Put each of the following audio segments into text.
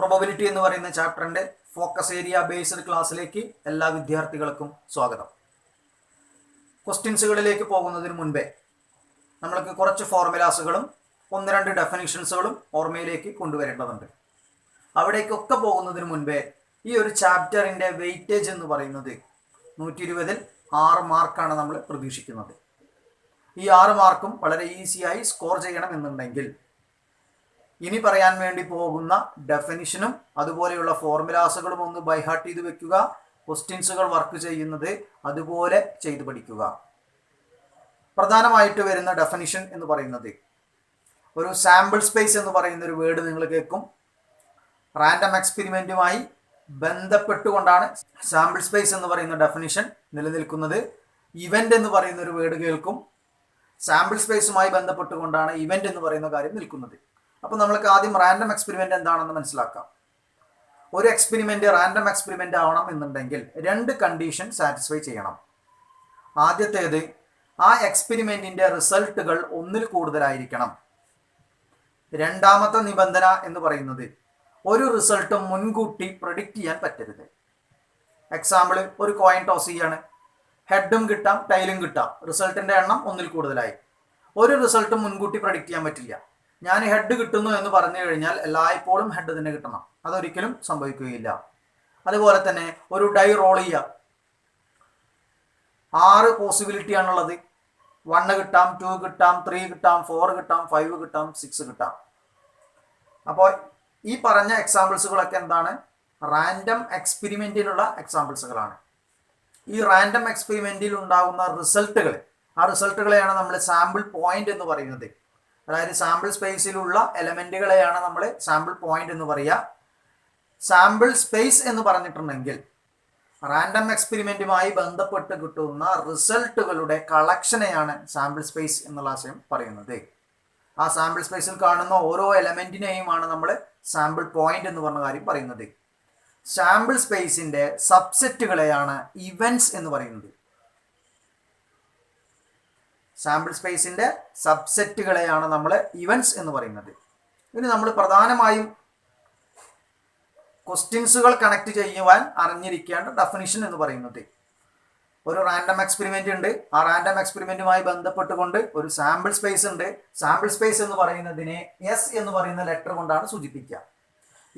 Probability എന്ന് പറയുന്ന ചാപ്റ്ററിന്റെ focus area based ക്ലാസ്സിലേക്ക് എല്ലാ വിദ്യാർത്ഥികൾക്കും സ്വാഗതം. ക്വസ്റ്റ്യൻസുകളിലേക്ക് പോകുന്നതിന് മുൻപേ നമ്മൾക്ക് കുറച്ച് ഫോർമുലാസുകളും ഒന്ന് രണ്ട് ഡെഫിനിഷൻസുകളും ഓർമ്മയിലേക്ക് കൊണ്ടുവരേണ്ടതുണ്ട്. അവിടേക്കൊക്കെ പോകുന്നതിന് മുൻപേ ഈ ഒരു ചാപ്റ്ററിന്റെ വെയിറ്റേജ് എന്ന് പറയുന്നത് 120-ൽ 6 മാർക്കാണ് നമ്മൾ പ്രതീക്ഷിക്കുന്നത്. ഈ 6 മാർക്കും വളരെ ഈസിയായി സ്കോർ ചെയ്യണം എന്നുണ്ടെങ്കിൽ ഇനി പറയാൻ വേണ്ടി പോകുന്ന ഡെഫിനിഷനും അതുപോലെയുള്ള ഫോർമുലാസുകളും ഒന്ന് ബൈഹാർട്ട് ചെയ്ത് വെക്കുക. ക്വസ്റ്റ്യൻസുകൾ വർക്ക് ചെയ്യുന്നത് അതുപോലെ ചെയ്തു പഠിക്കുക. പ്രധാനമായിട്ട് വരുന്ന ഡെഫിനിഷൻ എന്ന് പറയുന്നത് ഒരു സാമ്പിൾ സ്പേസ് എന്ന് പറയുന്ന ഒരു വേർഡ് നിങ്ങൾ കേൾക്കും. റാൻഡം എക്സ്പെരിമെന്റുമായി ബന്ധപ്പെട്ടുകൊണ്ടാണ് സാമ്പിൾ സ്പേസ് എന്ന് പറയുന്ന ഡെഫിനിഷൻ നിലനിൽക്കുന്നത്. ഇവന്റ് എന്ന് പറയുന്ന ഒരു വേർഡ് കേൾക്കും. സാമ്പിൾ സ്പേസുമായി ബന്ധപ്പെട്ടുകൊണ്ടാണ് ഇവന്റ് എന്ന് പറയുന്ന കാര്യം നിൽക്കുന്നത്. അപ്പോൾ നമ്മൾക്ക് ആദ്യം റാൻഡം എക്സ്പെരിമെന്റ് എന്താണെന്ന് മനസ്സിലാക്കാം. ഒരു എക്സ്പെരിമെന്റ് റാൻഡം എക്സ്പെരിമെന്റ് ആവണം എന്നുണ്ടെങ്കിൽ 2 കണ്ടീഷൻ സാറ്റിസ്ഫൈ ചെയ്യണം. ആദ്യത്തേത്, ആ എക്സ്പെരിമെന്റിന്റെ റിസൾട്ടുകൾ 1-ൽ കൂടുതലായിരിക്കണം. രണ്ടാമത്തെ നിബന്ധന എന്ന് പറയുന്നത് ഒരു റിസൾട്ട് മുൻകൂട്ടി പ്രഡിക്റ്റ് ചെയ്യാൻ പറ്റരുത്. എക്സാമ്പിൾ, ഒരു കോയിൻ ടോസ് ചെയ്യാണ്, ഹെഡും കിട്ടാം ടൈലും കിട്ടാം, റിസൾട്ടിന്റെ എണ്ണം 1-ൽ കൂടുതലായി. ഒരു റിസൾട്ടും മുൻകൂട്ടി പ്രഡിക്റ്റ് ചെയ്യാൻ പറ്റില്ല. ഞാൻ ഹെഡ് കിട്ടുന്നു എന്ന് പറഞ്ഞു കഴിഞ്ഞാൽ എല്ലായ്പ്പോഴും ഹെഡ് തന്നെ കിട്ടണം, അതൊരിക്കലും സംഭവിക്കുകയില്ല. അതുപോലെ തന്നെ ഒരു ഡൈ റോൾ ചെയ്യുക, 6 പോസിബിലിറ്റി ആണുള്ളത്. 1 കിട്ടാം, 2 കിട്ടാം, 3 കിട്ടാം, 4 കിട്ടാം, 5 കിട്ടാം, 6 കിട്ടാം. അപ്പോൾ ഈ പറഞ്ഞ എക്സാമ്പിൾസുകളൊക്കെ എന്താണ്? റാൻഡം എക്സ്പെരിമെന്റിനുള്ള എക്സാമ്പിൾസുകളാണ്. ഈ റാൻഡം എക്സ്പെരിമെന്റിൽ ഉണ്ടാകുന്ന റിസൾട്ടുകൾ, ആ റിസൾട്ടുകളെയാണ് നമ്മൾ സാമ്പിൾ പോയിന്റ് എന്ന് പറയുന്നത്. അതായത് സാമ്പിൾ സ്പേസിലുള്ള എലമെന്റുകളെയാണ് നമ്മൾ സാമ്പിൾ പോയിന്റ് എന്ന് പറയുക. സാമ്പിൾ സ്പേസ് എന്ന് പറഞ്ഞിട്ടുണ്ടെങ്കിൽ റാൻഡം എക്സ്പെരിമെന്റുമായി ബന്ധപ്പെട്ട് കിട്ടുന്ന റിസൾട്ടുകളുടെ കളക്ഷനെയാണ് സാമ്പിൾ സ്പേസ് എന്നുള്ള ആശയം പറയുന്നത്. ആ സാമ്പിൾ സ്പേസിൽ കാണുന്ന ഓരോ എലമെന്റിനെയുമാണ് നമ്മൾ സാമ്പിൾ പോയിന്റ് എന്ന് പറഞ്ഞ കാര്യം പറയുന്നത്. സാമ്പിൾ സ്പേസിന്റെ സബ്സെറ്റുകളെയാണ് ഇവന്റ്സ് എന്ന് പറയുന്നത്. സാമ്പിൾ സ്പേസിന്റെ സബ്സെറ്റുകളെയാണ് നമ്മൾ ഇവന്റ്സ് എന്ന് പറയുന്നത്. ഇനി നമ്മൾ പ്രധാനമായും ക്വസ്റ്റ്യൻസുകൾ കണക്ട് ചെയ്യുവാൻ അറിഞ്ഞിരിക്കേണ്ട ഡെഫിനിഷൻ എന്ന് പറയുന്നത്, ഒരു റാൻഡം എക്സ്പെരിമെന്റ് ഉണ്ട്, ആ റാൻഡം എക്സ്പെരിമെന്റുമായി ബന്ധപ്പെട്ടുകൊണ്ട് ഒരു സാമ്പിൾ സ്പേസ് ഉണ്ട്. സാമ്പിൾ സ്പേസ് എന്ന് പറയുന്നതിനെ എസ് എന്ന് പറയുന്ന ലെറ്റർ കൊണ്ടാണ് സൂചിപ്പിക്കുക.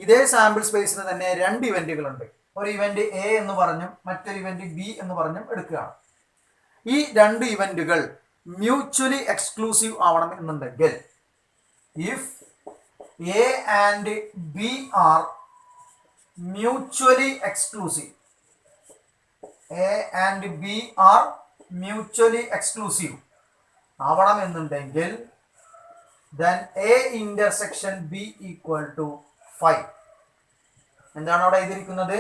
ഇതേ സാമ്പിൾ സ്പേസിന് തന്നെ 2 ഇവന്റുകളുണ്ട്. ഒരു ഇവന്റ് എ എന്ന് പറഞ്ഞും മറ്റൊരു ഇവന്റ് ബി എന്ന് പറഞ്ഞും എടുക്കുകയാണ്. ഈ 2 ഇവന്റുകൾ മ്യൂച്വലി എക്സ്ക്ലൂസീവ് ആവണം എന്നുണ്ടെങ്കിൽ, if A and B are mutually exclusive, A and B are mutually exclusive ആവണം എന്നുണ്ടെങ്കിൽ then A intersection B equal to 5. എന്താണ് അവിടെ എഴുതിയിരിക്കുന്നത്?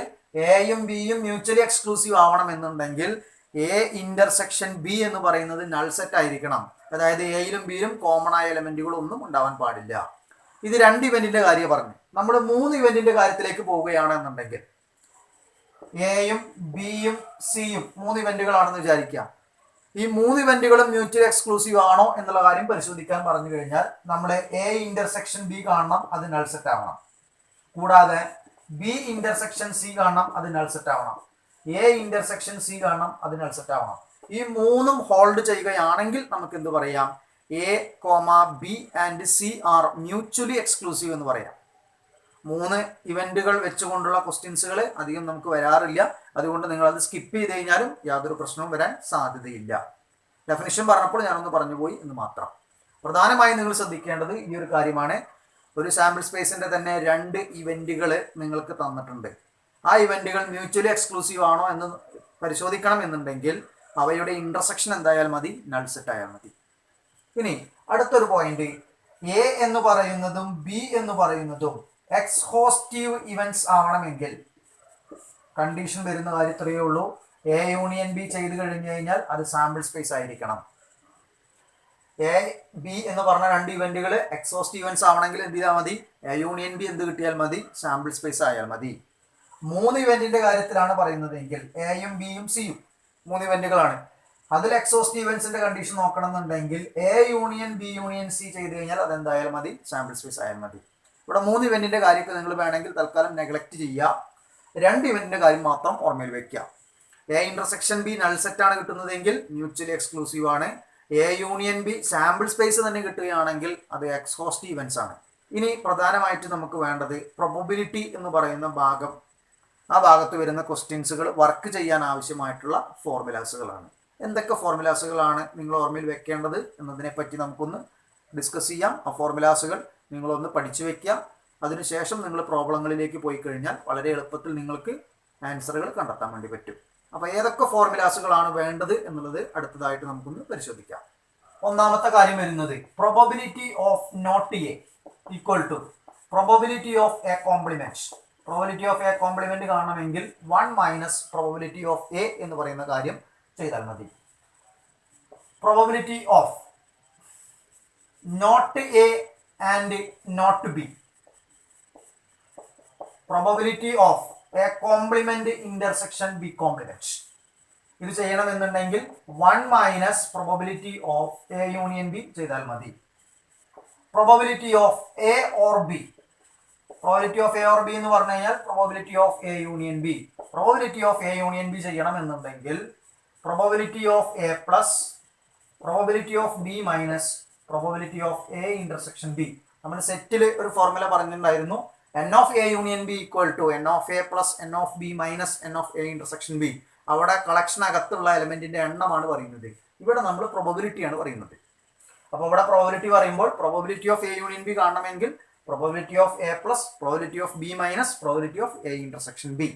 എയും ബിയും മ്യൂച്വലി എക്സ്ക്ലൂസീവ് ആവണം എന്നുണ്ടെങ്കിൽ എ ഇന്റർസെക്ഷൻ ബി എന്ന് പറയുന്നത് നൾ സെറ്റ് ആയിരിക്കണം. അതായത് എയിലും ബിയിലും കോമൺ ആയ എലമെന്റുകൾ ഒന്നും ഉണ്ടാവാൻ പാടില്ല. ഇത് 2 ഇവന്റിന്റെ കാര്യം പറഞ്ഞു. നമ്മൾ 3 ഇവന്റിന്റെ കാര്യത്തിലേക്ക് പോവുകയാണെന്നുണ്ടെങ്കിൽ എയും ബിയും സിയും 3 ഇവന്റുകളാണെന്ന് വിചാരിക്കുക. ഈ 3 ഇവന്റുകളും മ്യൂച്വലി എക്സ്ക്ലൂസീവ് ആണോ എന്നുള്ള കാര്യം പരിശോധിക്കാൻ പറഞ്ഞു കഴിഞ്ഞാൽ നമ്മൾ എ ഇന്റർസെക്ഷൻ ബി കാണണം, അത് നൾ സെറ്റ് ആവണം. കൂടാതെ ബി ഇന്റർസെക്ഷൻ സി കാണണം, അത് നൾ സെറ്റ് ആവണം. എ ഇന്റർസെക്ഷൻ സി കാണണം, അത് നൾ സെറ്റ് ആവണം. ഈ 3ഉം ഹോൾഡ് ചെയ്യുകയാണെങ്കിൽ നമുക്ക് എന്ത് പറയാം? A comma B and C R mutually exclusive എന്ന് പറയാം. 3 ഇവന്റുകൾ വെച്ചുകൊണ്ടുള്ള ക്വസ്റ്റ്യൻസുകൾ അധികം നമുക്ക് വരാറില്ല. അതുകൊണ്ട് നിങ്ങൾ അത് സ്കിപ്പ് ചെയ്ത് കഴിഞ്ഞാലും യാതൊരു പ്രശ്നവും വരാൻ സാധ്യതയില്ല. ഡെഫിനിഷൻ പറഞ്ഞപ്പോൾ ഞാനൊന്ന് പറഞ്ഞുപോയി എന്ന് മാത്രം. പ്രധാനമായും നിങ്ങൾ ശ്രദ്ധിക്കേണ്ടത് ഈ ഒരു കാര്യമാണ്. ഒരു സാമ്പിൾ സ്പേസിന്റെ തന്നെ 2 ഇവന്റുകൾ നിങ്ങൾക്ക് തന്നിട്ടുണ്ട്. ആ ഇവന്റുകൾ മ്യൂച്വലി എക്സ്ക്ലൂസീവ് ആണോ എന്ന് പരിശോധിക്കണം എന്നുണ്ടെങ്കിൽ അവയുടെ ഇന്റർസെക്ഷൻ എന്തായാൽ മതി? നൾ സെറ്റ് ആയാൽ മതി. ഇനി അടുത്തൊരു പോയിന്റ്, എ എന്ന് പറയുന്നതും ബി എന്ന് പറയുന്നതും എക്സ്ഹോസ്റ്റീവ് ഇവന്റ്സ് ആവണമെങ്കിൽ കണ്ടീഷൻ വരുന്ന കാര്യത്രയേ ഉള്ളൂ. എ യൂണിയൻ ബി ചെയ്ത് കഴിഞ്ഞു കഴിഞ്ഞാൽ അത് സാമ്പിൾ സ്പേസ് ആയിരിക്കണം. എ ബി എന്ന് പറഞ്ഞ 2 ഇവന്റുകൾ എക്സോസ്റ്റീവ് ഇവന്റ്സ് ആവണമെങ്കിൽ എന്ത് ചെയ്താൽ മതി? എ യൂണിയൻ ബി എന്ത് കിട്ടിയാൽ മതി? സാമ്പിൾ സ്പേസ് ആയാൽ മതി. 3 ഇവന്റിന്റെ കാര്യത്തിലാണ് പറയുന്നതെങ്കിൽ എയും ബിയും സിയും 3 ഇവന്റുകളാണ്. അതിൽ എക്സോസ്റ്റീവ് ഇവന്റ്സിന്റെ കണ്ടീഷൻ നോക്കണം എന്നുണ്ടെങ്കിൽ A union B union C ചെയ്ത് കഴിഞ്ഞാൽ അതെന്തായാലും മതി? സാമ്പിൾ സ്പേസ് ആയാൽ മതി. ഇവിടെ 3 ഇവന്റിന്റെ കാര്യമൊക്കെ നിങ്ങൾ വേണമെങ്കിൽ തൽക്കാലം നെഗ്ലക്ട് ചെയ്യുക. 2 ഇവന്റിന്റെ കാര്യം മാത്രം ഓർമ്മയിൽ വെക്കുക. A intersection B null set ആണ് കിട്ടുന്നതെങ്കിൽ മ്യൂച്വലി എക്സ്ക്ലൂസീവ് ആണ്. A union B sample space തന്നെ കിട്ടുകയാണെങ്കിൽ അത് എക്സ്ഹോസ്റ്റ് ഇവന്റ്സ് ആണ്. ഇനി പ്രധാനമായിട്ട് നമുക്ക് വേണ്ടത് പ്രൊബബിലിറ്റി എന്ന് പറയുന്ന ഭാഗം, ആ ഭാഗത്ത് വരുന്ന ക്വസ്റ്റ്യൻസുകൾ വർക്ക് ചെയ്യാൻ ആവശ്യമായിട്ടുള്ള ഫോർമുലാസുകളാണ്. എന്തൊക്കെ ഫോർമുലാസുകളാണ് നിങ്ങൾ ഓർമ്മയിൽ വെക്കേണ്ടത് എന്നതിനെ പറ്റി നമുക്കൊന്ന് ഡിസ്കസ് ചെയ്യാം. ആ ഫോർമുലാസുകൾ നിങ്ങളൊന്ന് പഠിച്ചു വെക്കുക. അതിനുശേഷം നിങ്ങൾ പ്രോബ്ലങ്ങളിലേക്ക് പോയി കഴിഞ്ഞാൽ വളരെ എളുപ്പത്തിൽ നിങ്ങൾക്ക് ആൻസറുകൾ കണ്ടെത്താൻ വേണ്ടി പറ്റും. അപ്പോൾ ഏതൊക്കെ ഫോർമുലാസുകളാണ് വേണ്ടത് എന്നുള്ളത് അടുത്തതായിട്ട് നമുക്കൊന്ന് പരിശോധിക്കാം. ഒന്നാമത്തെ കാര്യം വരുന്നത് probability of not A equal to probability of A complement. Probability of A complement കാണണമെങ്കിൽ 1 മൈനസ് പ്രോബബിലിറ്റി ഓഫ് എ എന്ന് പറയുന്ന കാര്യം ചെയ്താൽ മതി. Probability of not A and not B, probability of A complement intersection B complement. ഇത് ചെയ്യണമെന്നുണ്ടെങ്കിൽ 1 minus probability of A union B ചെയ്താൽ മതി. Probability of A or B, probability of A or B എന്ന് പറഞ്ഞു കഴിഞ്ഞാൽ probability of A union B. Probability of A union B ചെയ്യണമെന്നുണ്ടെങ്കിൽ probability of A plus probability of B minus probability of A intersection B. നമ്മൾ സെറ്റിൽ ഒരു formula പറഞ്ഞിട്ടുണ്ടായിരുന്നു, n of A union B equal to n of A plus n of B minus n of A intersection B. അവിടെ collection അകത്തുള്ള എലമെന്റിന്റെ എണ്ണമാണ് പറയുന്നത്. ഇവിടെ നമ്മൾ പ്രോബബിലിറ്റിയാണ് പറയുന്നത്. അപ്പോൾ ഇവിടെ പ്രോബബിലിറ്റി പറയുമ്പോൾ probability of A union B കാണണമെങ്കിൽ probability of A plus probability of B minus probability of A intersection B.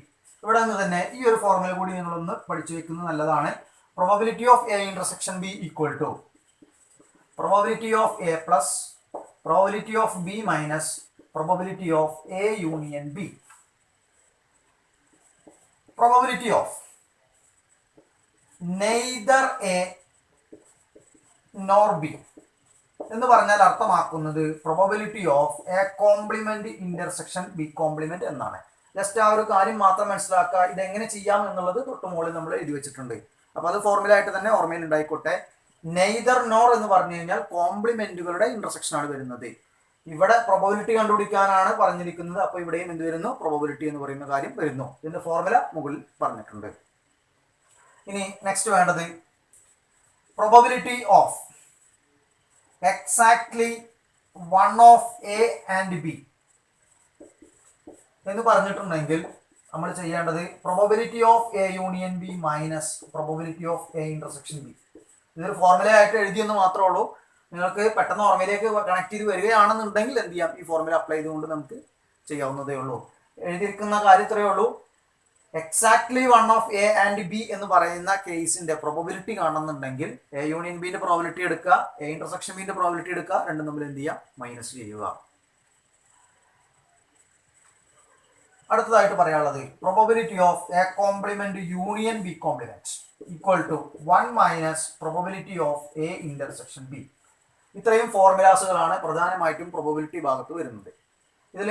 ഇവിടെ നിന്ന് തന്നെ ഈ ഒരു ഫോർമുല കൂടി നിങ്ങളൊന്ന് പഠിച്ചു വെക്കുന്നത് നല്ലതാണ്. Probability of A intersection B equal to probability of A plus probability of B minus probability of A union B. Probability of neither A nor B എന്ന് പറഞ്ഞാൽ അർത്ഥമാക്കുന്നത് probability of A complement intersection B complement എന്നാണ്. Just ആ ഒരു കാര്യം മാത്രം മനസ്സിലാക്കുക. ഇതെങ്ങനെ ചെയ്യാം എന്നുള്ളത് തൊട്ട് മുകളിൽ നമ്മൾ എഴുതി വെച്ചിട്ടുണ്ട്. അപ്പോൾ അത് ഫോർമുല ആയിട്ട് തന്നെ ഓർമ്മയിൽ ഉണ്ടായിക്കോട്ടെ. നെയ്തർ നോർ എന്ന് പറഞ്ഞു കഴിഞ്ഞാൽ കോംപ്ലിമെന്റുകളുടെ ഇന്റർസെക്ഷൻ ആണ് വരുന്നത്. ഇവിടെ പ്രോബബിലിറ്റി കണ്ടുപിടിക്കാനാണ് പറഞ്ഞിരിക്കുന്നത്. അപ്പോൾ ഇവിടെയും എന്ത് വരുന്നു? പ്രോബബിലിറ്റി എന്ന് പറയുന്ന കാര്യം വരുന്നു. ഇതിന്റെ ഫോർമുല മുകളിൽ പറഞ്ഞിട്ടുണ്ട്. ഇനി നെക്സ്റ്റ് വേണ്ടത് probability of exactly 1 of A and B എന്ന് പറഞ്ഞിട്ടുണ്ടെങ്കിൽ നമ്മൾ ചെയ്യേണ്ടത് probability of A union B minus probability of A intersection B. ഇതൊരു ഫോർമുല ആയിട്ട് എഴുതിയെന്ന് മാത്രമേ ഉള്ളൂ. നിങ്ങൾക്ക് പെട്ടെന്ന് ഓർമ്മയിലേക്ക് കണക്ട് ചെയ്ത് വരികയാണെന്നുണ്ടെങ്കിൽ എന്ത് ചെയ്യാം? ഈ ഫോർമുല അപ്ലൈ ചെയ്തുകൊണ്ട് നമുക്ക് ചെയ്യാവുന്നതേ ഉള്ളൂ. എഴുതിയിരിക്കുന്ന കാര്യം ഇത്രയേ ഉള്ളൂ. Exactly 1 of A and B എന്ന് പറയുന്ന കേസിന്റെ പ്രോബബിലിറ്റി കാണുന്നുണ്ടെങ്കിൽ എ യൂണിയൻ ബിന്റെ പ്രോബബിലിറ്റി എടുക്കുക, എ ഇന്റർസെക്ഷൻ ബിന്റെ പ്രോബബിലിറ്റി എടുക്കുക, രണ്ടും തമ്മിൽ എന്ത് ചെയ്യുക? മൈനസ് ചെയ്യുക. അടുത്തതായിട്ട് പറയാനുള്ളത് probability of A complement union B complement equal to 1 minus probability of A intersection B. ഇത്രയും ഫോർമുലാസുകളാണ് പ്രധാനമായിട്ടും പ്രോബബിലിറ്റി ഭാഗത്ത് വരുന്നത്. ഇതിൽ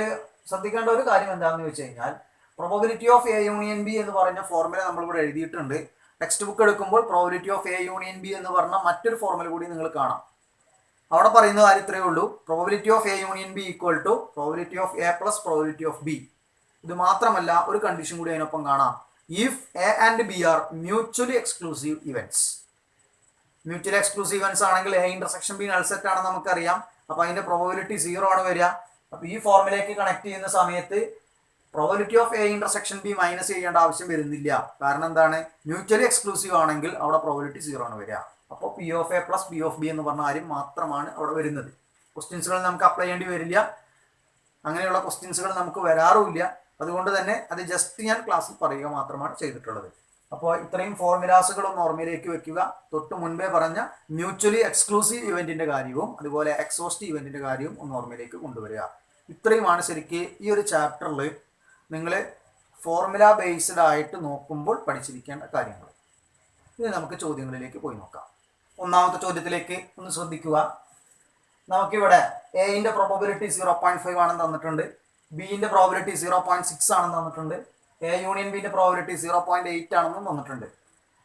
ശ്രദ്ധിക്കേണ്ട ഒരു കാര്യം എന്താണെന്ന് വെച്ച് കഴിഞ്ഞാൽ probability of A union B എന്ന് പറഞ്ഞ ഫോർമുല നമ്മളിവിടെ എഴുതിയിട്ടുണ്ട്. ടെക്സ്റ്റ് ബുക്ക് എടുക്കുമ്പോൾ probability of A union B എന്ന് പറഞ്ഞ മറ്റൊരു ഫോർമുല കൂടി നിങ്ങൾ കാണാം. അവിടെ പറയുന്ന കാര്യം ഇത്രയേ ഉള്ളൂ. Probability of A union B equal to probability of A plus probability of B. ഇത് മാത്രമല്ല ഒരു കണ്ടീഷൻ കൂടി അതിനൊപ്പം കാണാം. If A and B are mutually exclusive events. Mutually exclusive events ആണെങ്കിൽ A intersection B null set ആണെന്ന് നമുക്കറിയാം. അപ്പോൾ അതിന്റെ പ്രോബബിലിറ്റി 0 ആണ് വരിക. അപ്പോൾ ഈ ഫോർമുലയ്ക്ക് കണക്ട് ചെയ്യുന്ന സമയത്ത് probability of A intersection B minus ചെയ്യേണ്ട ആവശ്യം വരുന്നില്ല. കാരണം എന്താണ്? മ്യൂച്വലി എക്സ്ക്ലൂസീവ് ആണെങ്കിൽ അവിടെ പ്രോബബിലിറ്റി 0 ആണ് വരിക. അപ്പോൾ P of A plus P of B എന്ന് പറഞ്ഞ കാര്യം മാത്രമാണ് അവിടെ വരുന്നത്. ക്വസ്റ്റ്യൻസുകൾ നമുക്ക് അപ്ലൈ ചെയ്യേണ്ടി വരില്ല. അങ്ങനെയുള്ള ക്വസ്റ്റ്യൻസുകൾ നമുക്ക് വരാറുമില്ല. അതുകൊണ്ട് തന്നെ അത് ജസ്റ്റ് ഞാൻ ക്ലാസ്സിൽ പറയുക മാത്രമാണ് ചെയ്തിട്ടുള്ളത്. അപ്പോൾ ഇത്രയും ഫോർമുലാസുകളൊന്ന് ഓർമ്മയിലേക്ക് വെക്കുക. തൊട്ട് മുൻപേ പറഞ്ഞ മ്യൂച്വലി എക്സ്ക്ലൂസീവ് ഇവന്റിന്റെ കാര്യവും അതുപോലെ എക്സോസ്റ്റീവ് ഇവന്റിന്റെ കാര്യവും ഒന്ന് ഓർമ്മയിലേക്ക് കൊണ്ടുവരിക. ഇത്രയുമാണ് ശരിക്ക് ഈ ഒരു ചാപ്റ്ററിൽ നിങ്ങൾ ഫോർമുല ബേസ്ഡ് ആയിട്ട് നോക്കുമ്പോൾ പഠിച്ചിരിക്കേണ്ട കാര്യങ്ങൾ. ഇനി നമുക്ക് ചോദ്യങ്ങളിലേക്ക് പോയി നോക്കാം. ഒന്നാമത്തെ ചോദ്യത്തിലേക്ക് ഒന്ന് ശ്രദ്ധിക്കുക. നമുക്കിവിടെ എന്റെ പ്രോബബിലിറ്റി 0.5 ആണെന്ന് തന്നിട്ടുണ്ട്, ബിന്റെ പ്രോബബിലിറ്റി 0.6 ആണെന്ന് തന്നിട്ടുണ്ട്, എ യൂണിയൻ ബിന്റെ പ്രോബബിലിറ്റി 0.8 ആണെന്നും തന്നിട്ടുണ്ട്.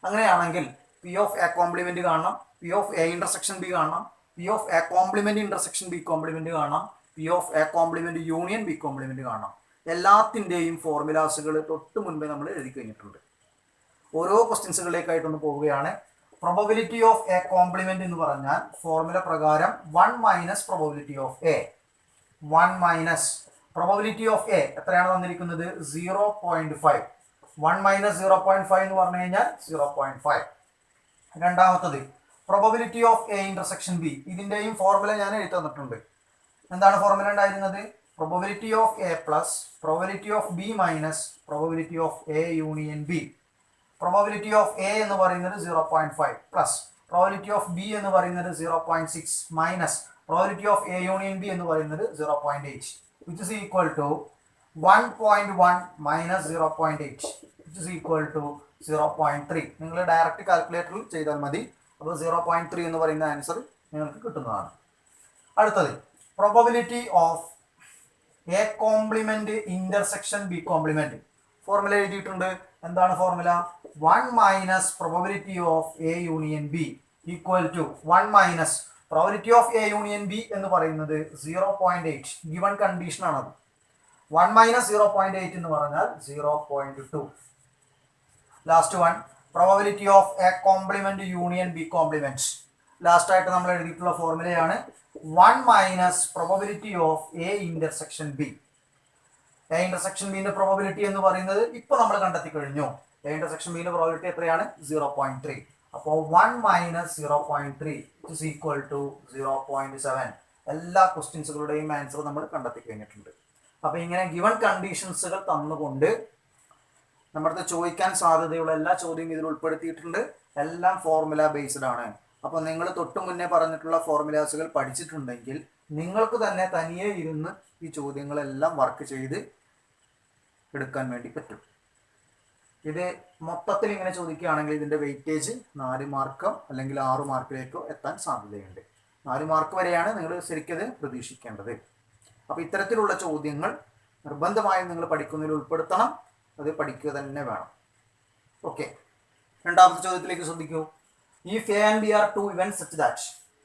അങ്ങനെയാണെങ്കിൽ പി ഓഫ് എ കോംപ്ലിമെന്റ് കാണണം, P of A intersection B കാണണം, P of A complement intersection B complement കാണണം, P of A complement union B complement കാണണം. എല്ലാത്തിൻ്റെയും ഫോർമുലാസുകൾ തൊട്ട് മുൻപേ നമ്മൾ എഴുതി കഴിഞ്ഞിട്ടുണ്ട്. ഓരോ ക്വസ്റ്റ്യൻസുകളിലേക്കായിട്ടൊന്ന് പോവുകയാണ്. പ്രോബബിലിറ്റി ഓഫ് എ കോംപ്ലിമെന്റ് എന്ന് പറഞ്ഞാൽ ഫോർമുല പ്രകാരം 1 minus probability of A. 1 minus probability of A എത്രയാണ് തന്നിരിക്കുന്നത്? 0.5. 1 മൈനസ് 0.5 എന്ന് പറഞ്ഞു കഴിഞ്ഞാൽ 0.5. രണ്ടാമത്തത് probability of A intersection B. ഇതിന്റെയും ഫോർമുല ഞാൻ എഴുതി തന്നിട്ടുണ്ട്. എന്താണ് ഫോർമുല ഉണ്ടായിരുന്നത്? Probability of A plus probability of B minus probability of A union B. Probability of A എന്ന് പറയുന്നത് 0.5 പ്ലസ് പ്രോബബിലിറ്റി ഓഫ് ബി എന്ന് പറയുന്നത് 0.6 minus probability of A union B എന്ന് പറയുന്നത് 0.8 which is equal to 1.1 minus 0.8 which is equal to 0.3. നിങ്ങൾ direct കാൽക്കുലേറ്ററിൽ ചെയ്താൽ മതി. അപ്പോൾ 0.3 എന്ന് പറയുന്ന ആൻസർ നിങ്ങൾക്ക് കിട്ടുന്നതാണ്. അടുത്തത് probability of A complement intersection B complement. Formula എഴുതിയിട്ടുണ്ട്. എന്താണ് formula? 1 minus probability of A union B equal to 1 minus probability of A union B എന്ന് പറയുന്നത് 0.8. ഗിവൺ കണ്ടീഷൻ ആണത്. 1 മൈനസ് 0.8 എന്ന് പറഞ്ഞാൽ 0.2. Last one probability of A complement union B complement. Last ആയിട്ട് നമ്മൾ എഴുതിയിട്ടുള്ള ഫോർമുലയാണ് 1 minus probability of A intersection B. A intersection ബിന്റെ പ്രോബബിലിറ്റി എന്ന് പറയുന്നത് ഇപ്പൊ നമ്മൾ കണ്ടെത്തി കഴിഞ്ഞു. എ ഇന്റർസെക്ഷൻ ബിന്റെ പ്രോബബിലിറ്റി എത്രയാണ്? 0.3. അപ്പോൾ 1 മൈനസ് 0.3 ഇസ് ഈക്വൽ ടു 0.7. എല്ലാ ക്വസ്റ്റ്യൻസുകളുടെയും ആൻസർ നമ്മൾ കണ്ടെത്തി കഴിഞ്ഞിട്ടുണ്ട്. അപ്പൊ ഇങ്ങനെ ഗിവൺ കണ്ടീഷൻസുകൾ തന്നുകൊണ്ട് നമ്മുടെ ചോദിക്കാൻ സാധ്യതയുള്ള എല്ലാ ചോദ്യവും ഇതിൽ ഉൾപ്പെടുത്തിയിട്ടുണ്ട്. എല്ലാം ഫോർമുല ബേസ്ഡ് ആണ്. അപ്പോൾ നിങ്ങൾ തൊട്ടു മുന്നേ പറഞ്ഞിട്ടുള്ള ഫോർമുലാസുകൾ പഠിച്ചിട്ടുണ്ടെങ്കിൽ നിങ്ങൾക്ക് തന്നെ തനിയെ ഇരുന്ന് ഈ ചോദ്യങ്ങളെല്ലാം വർക്ക് ചെയ്ത് എടുക്കാൻ വേണ്ടി പറ്റും. ഇത് മൊത്തത്തിൽ ഇങ്ങനെ ചോദിക്കുകയാണെങ്കിൽ ഇതിന്റെ വെയിറ്റേജ് 4 മാർക്ക് അല്ലെങ്കിൽ 6 മാർക്കിലേക്കോ എത്താൻ സാധ്യതയുണ്ട്. 4 മാർക്ക് വരെയാണ് നിങ്ങൾ ശരിക്കത് പ്രതീക്ഷിക്കേണ്ടത്. അപ്പോൾ ഇത്തരത്തിലുള്ള ചോദ്യങ്ങൾ നിർബന്ധമായും നിങ്ങൾ പഠിക്കുന്നതിൽ ഉൾപ്പെടുത്തണം. അത് പഠിക്കുക തന്നെ വേണം. ഓക്കെ, രണ്ടാമത്തെ ചോദ്യത്തിലേക്ക് ശ്രദ്ധിക്കൂ. If A and B are two events such that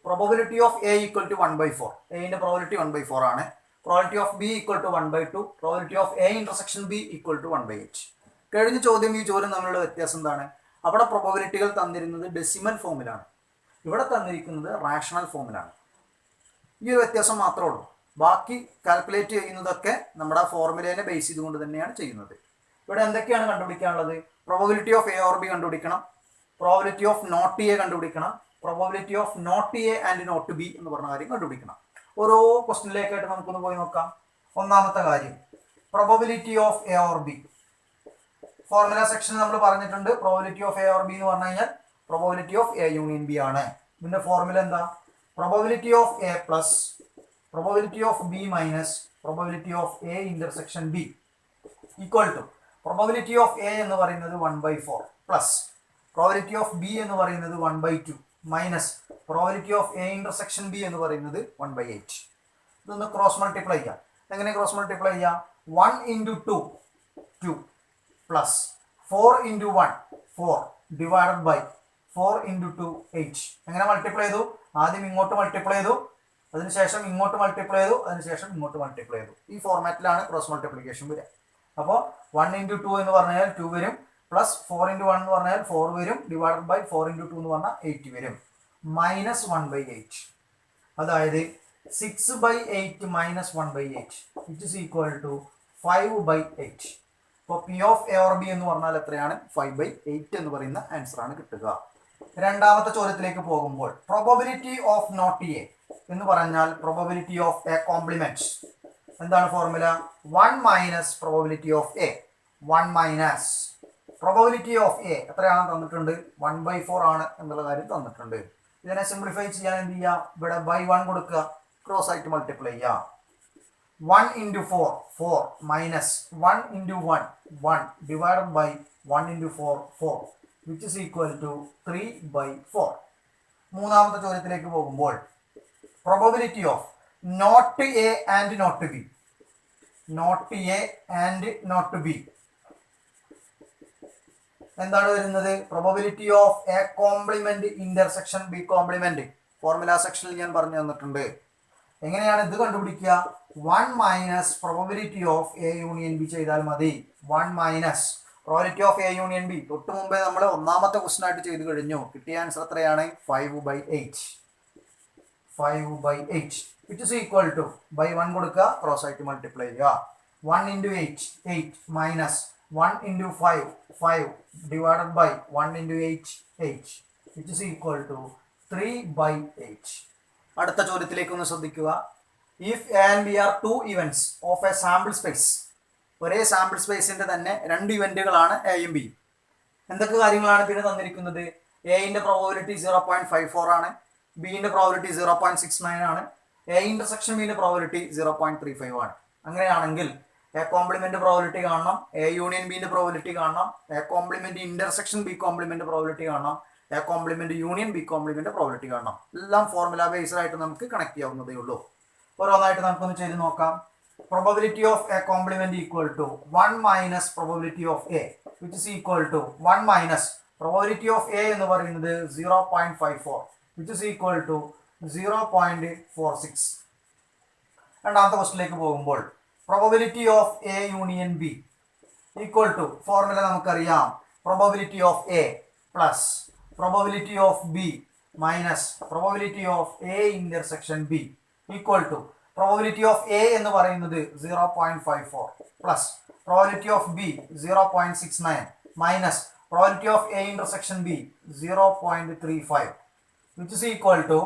probability of A equal to 1/4. A-ന്റെ probability 1/4 ആണ്. Probability of B equal to 1/2. Probability of A intersection B equal to 1/8. കഴിഞ്ഞ ചോദ്യം ഈ ചോദ്യം തമ്മിലുള്ള വ്യത്യാസം എന്താണ്? അവിടെ പ്രോബബിലിറ്റികൾ തന്നിരുന്നത് ഡെസിമൽ ഫോമിലാണ്. ഇവിടെ തന്നിരിക്കുന്നത് റാഷണൽ ഫോമിലാണ്. ഈ ഒരു വ്യത്യാസം മാത്രമേ ഉള്ളൂ. ബാക്കി കാൽക്കുലേറ്റ് ചെയ്യുന്നതൊക്കെ നമ്മുടെ ഫോർമുലേനെ ബേസ് ചെയ്തുകൊണ്ട് തന്നെയാണ് ചെയ്യുന്നത്. ഇവിടെ എന്തൊക്കെയാണ് കണ്ടുപിടിക്കാനുള്ളത്? Probability of A or B കണ്ടുപിടിക്കണം, പ്രോബബിലിറ്റി ഓഫ് നോട്ട് എ കണ്ടുപിടിക്കണം, probability of not A and not B എന്ന് പറഞ്ഞ കാര്യം കണ്ടുപിടിക്കണം. ഓരോ ക്വസ്റ്റ്യനിലേക്കായിട്ട് നമുക്കൊന്ന് പോയി നോക്കാം. ഒന്നാമത്തെ കാര്യം probability of A or B. Formula സെക്ഷനിൽ നമ്മൾ പറഞ്ഞിട്ടുണ്ട് probability of A or B എന്ന് പറഞ്ഞു കഴിഞ്ഞാൽ probability of A union B ആണ്. ഇതിന്റെ ഫോർമുല എന്താ? Probability of A plus probability of B minus probability of A intersection B equal to probability of A എന്ന് പറയുന്നത് 1/4 പ്ലസ് പ്രോബബിലിറ്റി ഓഫ് ബി എന്ന് പറയുന്നത് 1/2 minus probability of A intersection B എന്ന് പറയുന്നത് 1/8. ഇതൊന്ന് ക്രോസ് മൾട്ടിപ്ലൈ ചെയ്യാം. എങ്ങനെ ക്രോസ് മൾട്ടിപ്ലൈ ചെയ്യാം? 1 into 2 2 plus 4 into 1 4 divided by 4 into 2 8. എങ്ങനെ മൾട്ടിപ്ലൈ ചെയ്തു? ആദ്യം ഇങ്ങോട്ട് മൾട്ടിപ്ലൈ ചെയ്തു, അതിനുശേഷം ഇങ്ങോട്ട് മൾട്ടിപ്ലൈ ചെയ്തു, അതിനുശേഷം ഇങ്ങോട്ട് മൾട്ടിപ്ലൈ ചെയ്തു. ഈ ഫോർമാറ്റിലാണ് ക്രോസ് മൾട്ടിപ്ലിക്കേഷൻ വരിക. അപ്പോൾ 1 into 2 എന്ന് പറഞ്ഞാൽ 2 വരും, പ്ലസ് 4 into 1 എന്ന് പറഞ്ഞാൽ 4 വരും, ഡിവൈഡഡ് ബൈ 4 into 2 എന്ന് പറഞ്ഞാൽ 8 വരും, മൈനസ് 1/8. അതായത് 6/8 minus 1/8 which is equal to 5/8. അപ്പോൾ P of A or B എന്ന് പറഞ്ഞാൽ എത്രയാണ്? 5/8 എന്ന് പറയുന്ന ആൻസർ ആണ് കിട്ടുക. രണ്ടാമത്തെ ചോദ്യത്തിലേക്ക് പോകുമ്പോൾ പ്രോബബിലിറ്റി ഓഫ് നോട്ട് എ എന്ന് പറഞ്ഞാൽ പ്രോബബിലിറ്റി ഓഫ് എ കോംപ്ലിമെന്റ്. എന്താണ് formula? 1 minus probability of A. 1 minus probability of A എത്രയാണ് തന്നിട്ടുണ്ട്? 1/4 ആണ് എന്നുള്ള കാര്യം തന്നിട്ടുണ്ട്. ഇതിനെ സിംപ്ലിഫൈ ചെയ്യാൻ എന്ത് ചെയ്യുക? ഇവിടെ ബൈ 1 കൊടുക്കുക, ക്രോസ് ആയിട്ട് മൾട്ടിപ്ലൈ ചെയ്യുക. 1 into 4 4 minus 1 into 1 1 divided by 1 into 4 4 which is equal to 3/4. മൂന്നാമത്തെ ചോദ്യത്തിലേക്ക് പോകുമ്പോൾ probability of not A and not B. Not A and not B എന്താണ് വരുന്നത്? Probability of A complement intersection B complement. Formula സെക്ഷനിൽ ഞാൻ പറഞ്ഞു തന്നിട്ടുണ്ട്. എങ്ങനെയാണ് ഇത് കണ്ടുപിടിക്കുക? 1 minus probability of A union B ചെയ്താൽ മതി. 1 minus probability of A union B തൊട്ട് മുമ്പേ നമ്മൾ ഒന്നാമത്തെ ക്വസ്റ്റൻ ആയിട്ട് ചെയ്ത് കഴിഞ്ഞു. കിട്ടിയ ആൻസർ എത്രയാണ്? 5/8. 5/8 which is equal to by 1 കൊടുക്കുക, ക്രോസ് ആയിട്ട് മൾട്ടിപ്ലൈ ചെയ്യുക. 1 into 8 8 minus 1 into 5 5 divided by 1 into 8 8 which is equal to 3/8. അടുത്ത ചോദ്യത്തിലേക്ക് ഒന്ന് ശ്രദ്ധിക്കുക. If A and B are two events of a sample space, ഒരേ സാമ്പിൾ സ്പേസിന്റെ തന്നെ രണ്ട് ഇവന്റുകളാണ് എയും ബിയും. എന്തൊക്കെ കാര്യങ്ങളാണ് പിന്നെ തന്നിരിക്കുന്നത്? എന്റെ പ്രോബബിലിറ്റി 0.54 ആണ്, ബിന്റെ പ്രോബബിലിറ്റി 0.69 ആണ്, എ ഇന്റർസെക്ഷൻ ബിന്റെ പ്രോബബിലിറ്റി 0.35 ആണ്. അങ്ങനെയാണെങ്കിൽ എ കോംപ്ലിമെന്റ് പ്രോബബിലിറ്റി കാണണം, എ യൂണിയൻ ബിന്റെ പ്രോബബിലിറ്റി കാണണം, A complement intersection B complement probability കാണണം, A complement union B complement probability കാണണം. എല്ലാം ഫോർമുല ബേസ്ഡ് ആയിട്ട് നമുക്ക് കണക്ട് ചെയ്യാവുന്നതേ ഉള്ളൂ. ഓരോന്നായിട്ട് നമുക്കൊന്ന് ചെയ്ത് നോക്കാം. Probability of a complement equal to 1 minus probability of A, which is equal to 1 minus probability of A എന്ന് പറയുന്നത് 0.54, which is equal to 0.46. രണ്ടാമത്തെ ക്വസ്റ്റിലേക്ക് പോകുമ്പോൾ probability of A union B equal to, formula നമുക്കറിയാം, probability of A plus probability of B minus probability of A intersection B equal to probability of A എന്ന് പറയുന്നത് 0.54 plus probability of B 0.69 minus probability of A intersection B 0.35 which is equal to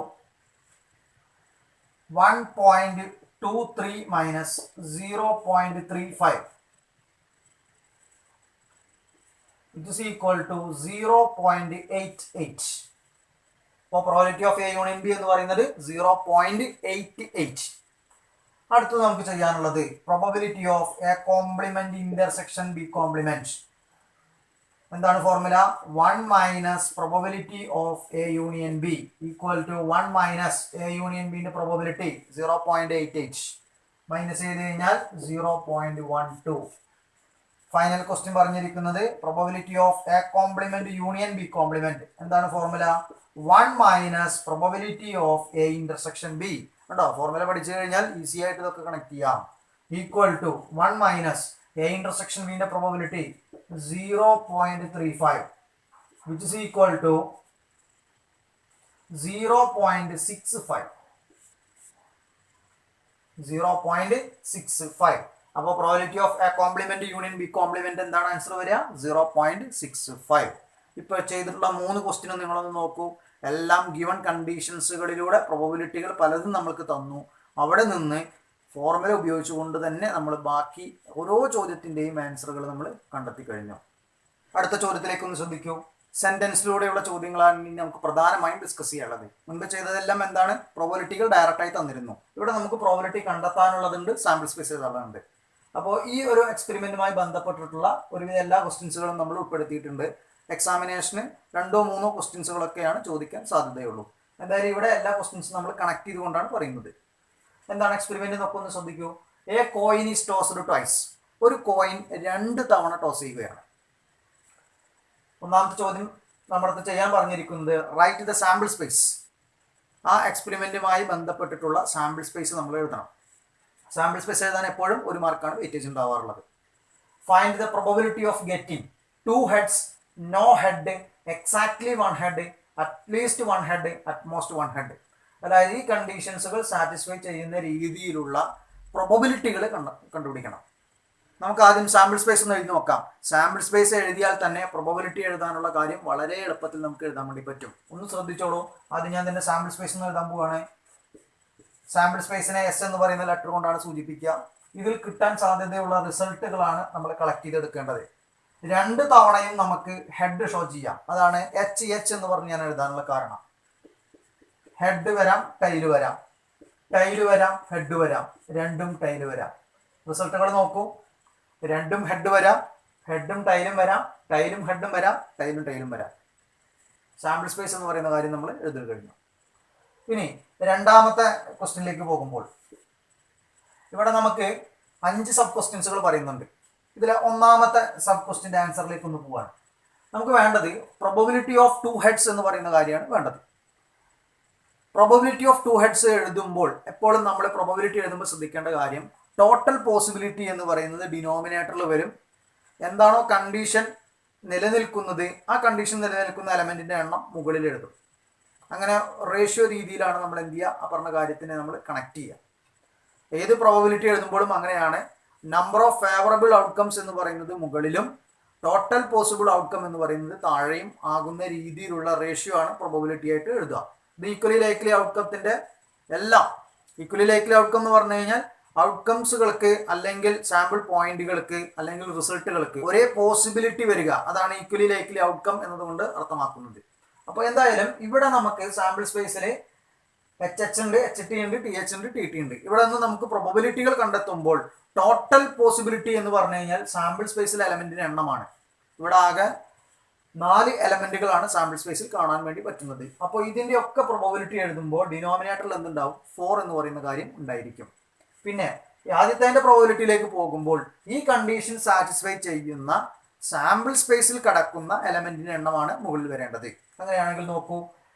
1.23 minus 0.35 which is equal to 0.88. അപ്പോൾ probability of A union B എന്ന് പറയുന്നത് 0.88. അടുത്തത് നമുക്ക് ചെയ്യാനുള്ളത് probability of A complement intersection B complement. എന്താണ് formula? 1 minus probability of A union B equal to 1 minus A union ബിന്റെ probability 0.88 minus ചെയ്ത് കഴിഞ്ഞാൽ 0.12. ഫൈനൽ ക്വസ്റ്റ്യൻ പറഞ്ഞിരിക്കുന്നത് probability of A complement union B complement. എന്താണ് formula? 1 minus probability of A intersection B. കണ്ടോ, formula പഠിച്ചു കഴിഞ്ഞാൽ easy ആയിട്ട് ഇതൊക്കെ കണക്ട് ചെയ്യാം. Equal to 1 minus A intersection ബിന്റെ probability 0.35 which is equal to 0.65. 0.65. അപ്പോൾ probability of A complement union B complement എന്താണ് ആൻസർ വരിക? 0.65. ഇപ്പോൾ ചെയ്തിട്ടുള്ള 3 ക്വസ്റ്റ്യനും നിങ്ങളൊന്ന് നോക്കൂ. എല്ലാം ഗിവൺ കണ്ടീഷൻസുകളിലൂടെ പ്രോബബിലിറ്റികൾ പലതും നമ്മൾക്ക് തന്നു. അവിടെ നിന്ന് ഫോർമുല ഉപയോഗിച്ചുകൊണ്ട് തന്നെ നമ്മൾ ബാക്കി ഓരോ ചോദ്യത്തിൻ്റെയും ആൻസറുകൾ നമ്മൾ കണ്ടെത്തി കഴിഞ്ഞു. അടുത്ത ചോദ്യത്തിലേക്ക് ഒന്ന് ശ്രദ്ധിക്കൂ. സെന്റൻസിലൂടെയുള്ള ചോദ്യങ്ങളാണ് ഇനി നമുക്ക് പ്രധാനമായും ഡിസ്കസ് ചെയ്യാനുള്ളത്. മുൻപ് ചെയ്തതെല്ലാം എന്താണ്? പ്രോബബിലിറ്റികൾ ഡയറക്റ്റായി തന്നിരുന്നു. ഇവിടെ നമുക്ക് പ്രോബബിലിറ്റി കണ്ടെത്താനുള്ളതുണ്ട്, സാമ്പിൾ സ്പേസ് എഴുതാനുണ്ട്. അപ്പോൾ ഈ ഒരു എക്സ്പെരിമെന്റുമായി ബന്ധപ്പെട്ടിട്ടുള്ള ഒരുവിധ എല്ലാ ക്വസ്റ്റ്യൻസുകളും നമ്മൾ ഉൾപ്പെടുത്തിയിട്ടുണ്ട്. എക്സാമിനേഷന് 2-3 ക്വസ്റ്റ്യൻസുകളൊക്കെയാണ് ചോദിക്കാൻ സാധ്യതയുള്ളൂ. എന്തായാലും ഇവിടെ എല്ലാ ക്വസ്റ്റ്യൻസും നമ്മൾ കണക്ട് ചെയ്തുകൊണ്ടാണ് പറയുന്നത്. എന്താണ് എക്സ്പെരിമെന്റ് എന്നൊക്കെ ഒന്ന് ശ്രദ്ധിക്കൂ. A coin is tossed twice. ഒരു കോയിൻ 2 തവണ ടോസ് ചെയ്യുകയാണ്. ഒന്നാമത്തെ ചോദ്യം നമ്മളടുത്ത് ചെയ്യാൻ പറഞ്ഞിരിക്കുന്നത് റൈറ്റ് ദ സാമ്പിൾ സ്പേസ്. ആ എക്സ്പെരിമെന്റുമായി ബന്ധപ്പെട്ടിട്ടുള്ള സാമ്പിൾ സ്പേസ് നമ്മൾ എഴുതണം. സാമ്പിൾ സ്പേസ് എഴുതാൻ എപ്പോഴും 1 മാർക്കാണ് വെയിറ്റേജ് ഉണ്ടാവാറുള്ളത്. Find the probability of getting 2 heads, no head, exactly 1 head, at least 1 head, at most 1 head. അതായത് ഈ കണ്ടീഷൻസുകൾ സാറ്റിസ്ഫൈ ചെയ്യുന്ന രീതിയിലുള്ള പ്രോബബിലിറ്റികൾ കണ്ടുപിടിക്കണം. നമുക്ക് ആദ്യം സാമ്പിൾ സ്പേസ് ഒന്ന് എഴുതി നോക്കാം. സാമ്പിൾ സ്പേസ് എഴുതിയാൽ തന്നെ പ്രോബബിലിറ്റി എഴുതാനുള്ള കാര്യം വളരെ എളുപ്പത്തിൽ നമുക്ക് എഴുതാൻ വേണ്ടി പറ്റും. ഒന്ന് ശ്രദ്ധിച്ചോളൂ. ആദ്യം ഞാൻ തന്നെ സാമ്പിൾ സ്പേസ് എന്ന് എഴുതാൻ പോവുകയാണ്. സാമ്പിൾ സ്പേസിനെ എസ് എന്ന് പറയുന്ന ലെറ്റർ കൊണ്ടാണ് സൂചിപ്പിക്കുക. ഇതിൽ കിട്ടാൻ സാധ്യതയുള്ള റിസൾട്ടുകളാണ് നമ്മൾ കളക്ട് ചെയ്തെടുക്കേണ്ടത്. 2 തവണയും നമുക്ക് ഹെഡ് ഷോ ചെയ്യാം. അതാണ് എച്ച് എന്ന് പറഞ്ഞ് ഞാൻ എഴുതാനുള്ള കാരണം. ഹെഡ് വരാം, ടൈല് വരാം, ടൈല് വരാം, ഹെഡ് വരാം, രണ്ടും ടൈല് വരാം. റിസൾട്ടുകൾ നോക്കൂ. 2ഉം ഹെഡ് വരാം, ഹെഡും ടൈലും വരാം, ടൈലും ഹെഡും വരാം, ടൈലും ടൈലും വരാം. സാമ്പിൾ സ്പേസ് എന്ന് പറയുന്ന കാര്യം നമ്മൾ എഴുതി കഴിഞ്ഞു. ഇനി രണ്ടാമത്തെ ക്വസ്റ്റ്യനിലേക്ക് പോകുമ്പോൾ ഇവിടെ നമുക്ക് 5 സബ് ക്വസ്റ്റ്യൻസുകൾ പറയുന്നുണ്ട്. ഇതിലെ ഒന്നാമത്തെ സബ് ക്വസ്റ്റ്യൻ്റെ ആൻസറിലേക്ക് ഒന്ന് പോവാണ്. നമുക്ക് വേണ്ടത് പ്രോബബിലിറ്റി ഓഫ് 2 heads എന്ന് പറയുന്ന കാര്യമാണ് വേണ്ടത്. പ്രോബബിലിറ്റി ഓഫ് ടു ഹെഡ്സ് എഴുതുമ്പോൾ എപ്പോഴും നമ്മൾ പ്രോബബിലിറ്റി എഴുതുമ്പോൾ ശ്രദ്ധിക്കേണ്ട കാര്യം ടോട്ടൽ പോസിബിലിറ്റി എന്ന് പറയുന്നത് ഡിനോമിനേറ്ററിൽ വരും. എന്താണോ കണ്ടീഷൻ നിലനിൽക്കുന്നത് ആ കണ്ടീഷൻ നിലനിൽക്കുന്ന എലമെന്റിന്റെ എണ്ണം മുകളിൽ എഴുതും. അങ്ങനെ റേഷ്യോ രീതിയിലാണ് നമ്മൾ എന്ത് ചെയ്യുക, ആ പറഞ്ഞ കാര്യത്തിനെ നമ്മൾ കണക്ട് ചെയ്യുക. ഏത് പ്രോബബിലിറ്റി എഴുതുമ്പോഴും അങ്ങനെയാണ്. നമ്പർ ഓഫ് ഫേവറബിൾ ഔട്ട്കംസ് എന്ന് പറയുന്നത് മുകളിലും ടോട്ടൽ പോസിബിൾ ഔട്ട്കം എന്ന് പറയുന്നത് താഴെയും ആകുന്ന രീതിയിലുള്ള റേഷ്യോ ആണ് പ്രോബബിലിറ്റി ആയിട്ട് എഴുതുക. ഇത് ഈക്വലി ലൈക്ലി ഔട്ട്കത്തിന്റെ എല്ലാം ഈക്വലി ലൈക്ലി ഔട്ട്കം എന്ന് പറഞ്ഞു കഴിഞ്ഞാൽ ഔട്ട്കംസുകൾക്ക് അല്ലെങ്കിൽ സാമ്പിൾ പോയിന്റുകൾക്ക് അല്ലെങ്കിൽ റിസൾട്ടുകൾക്ക് ഒരേ പോസിബിലിറ്റി വരിക, അതാണ് ഈക്വലി ലൈക്ലി ഔട്ട്കം എന്നതുകൊണ്ട് അർത്ഥമാക്കുന്നത്. അപ്പോൾ എന്തായാലും ഇവിടെ നമുക്ക് സാമ്പിൾ സ്പേസിൽ HH ഉണ്ട്, HT ഉണ്ട്, TH ഉണ്ട്, TT ഉണ്ട്. ഇവിടെ നിന്ന് നമുക്ക് പ്രോബബിലിറ്റികൾ കണ്ടെത്തുമ്പോൾ ടോട്ടൽ പോസിബിലിറ്റി എന്ന് പറഞ്ഞു കഴിഞ്ഞാൽ സാമ്പിൾ സ്പേസിലെ എലമെന്റിന്റെ എണ്ണമാണ്. ഇവിടെ ആകെ 4 എലമെന്റുകളാണ് സാമ്പിൾ സ്പേസിൽ കാണാൻ വേണ്ടി പറ്റുന്നത്. അപ്പോൾ ഇതിന്റെ ഒക്കെ പ്രോബബിലിറ്റി എഴുതുമ്പോൾ ഡിനോമിനേറ്ററിൽ എന്തുണ്ടാവും, 4 എന്ന് പറയുന്ന കാര്യം ഉണ്ടായിരിക്കും. പിന്നെ ആദ്യത്തെ പ്രോബബിലിറ്റിയിലേക്ക് പോകുമ്പോൾ ഈ കണ്ടീഷൻ സാറ്റിസ്ഫൈ ചെയ്യുന്ന സാമ്പിൾ സ്പേസിൽ കിടക്കുന്ന എലമെന്റിന്റെ എണ്ണമാണ് മുകളിൽ വരേണ്ടത്. അങ്ങനെയാണെങ്കിൽ നോക്കൂ,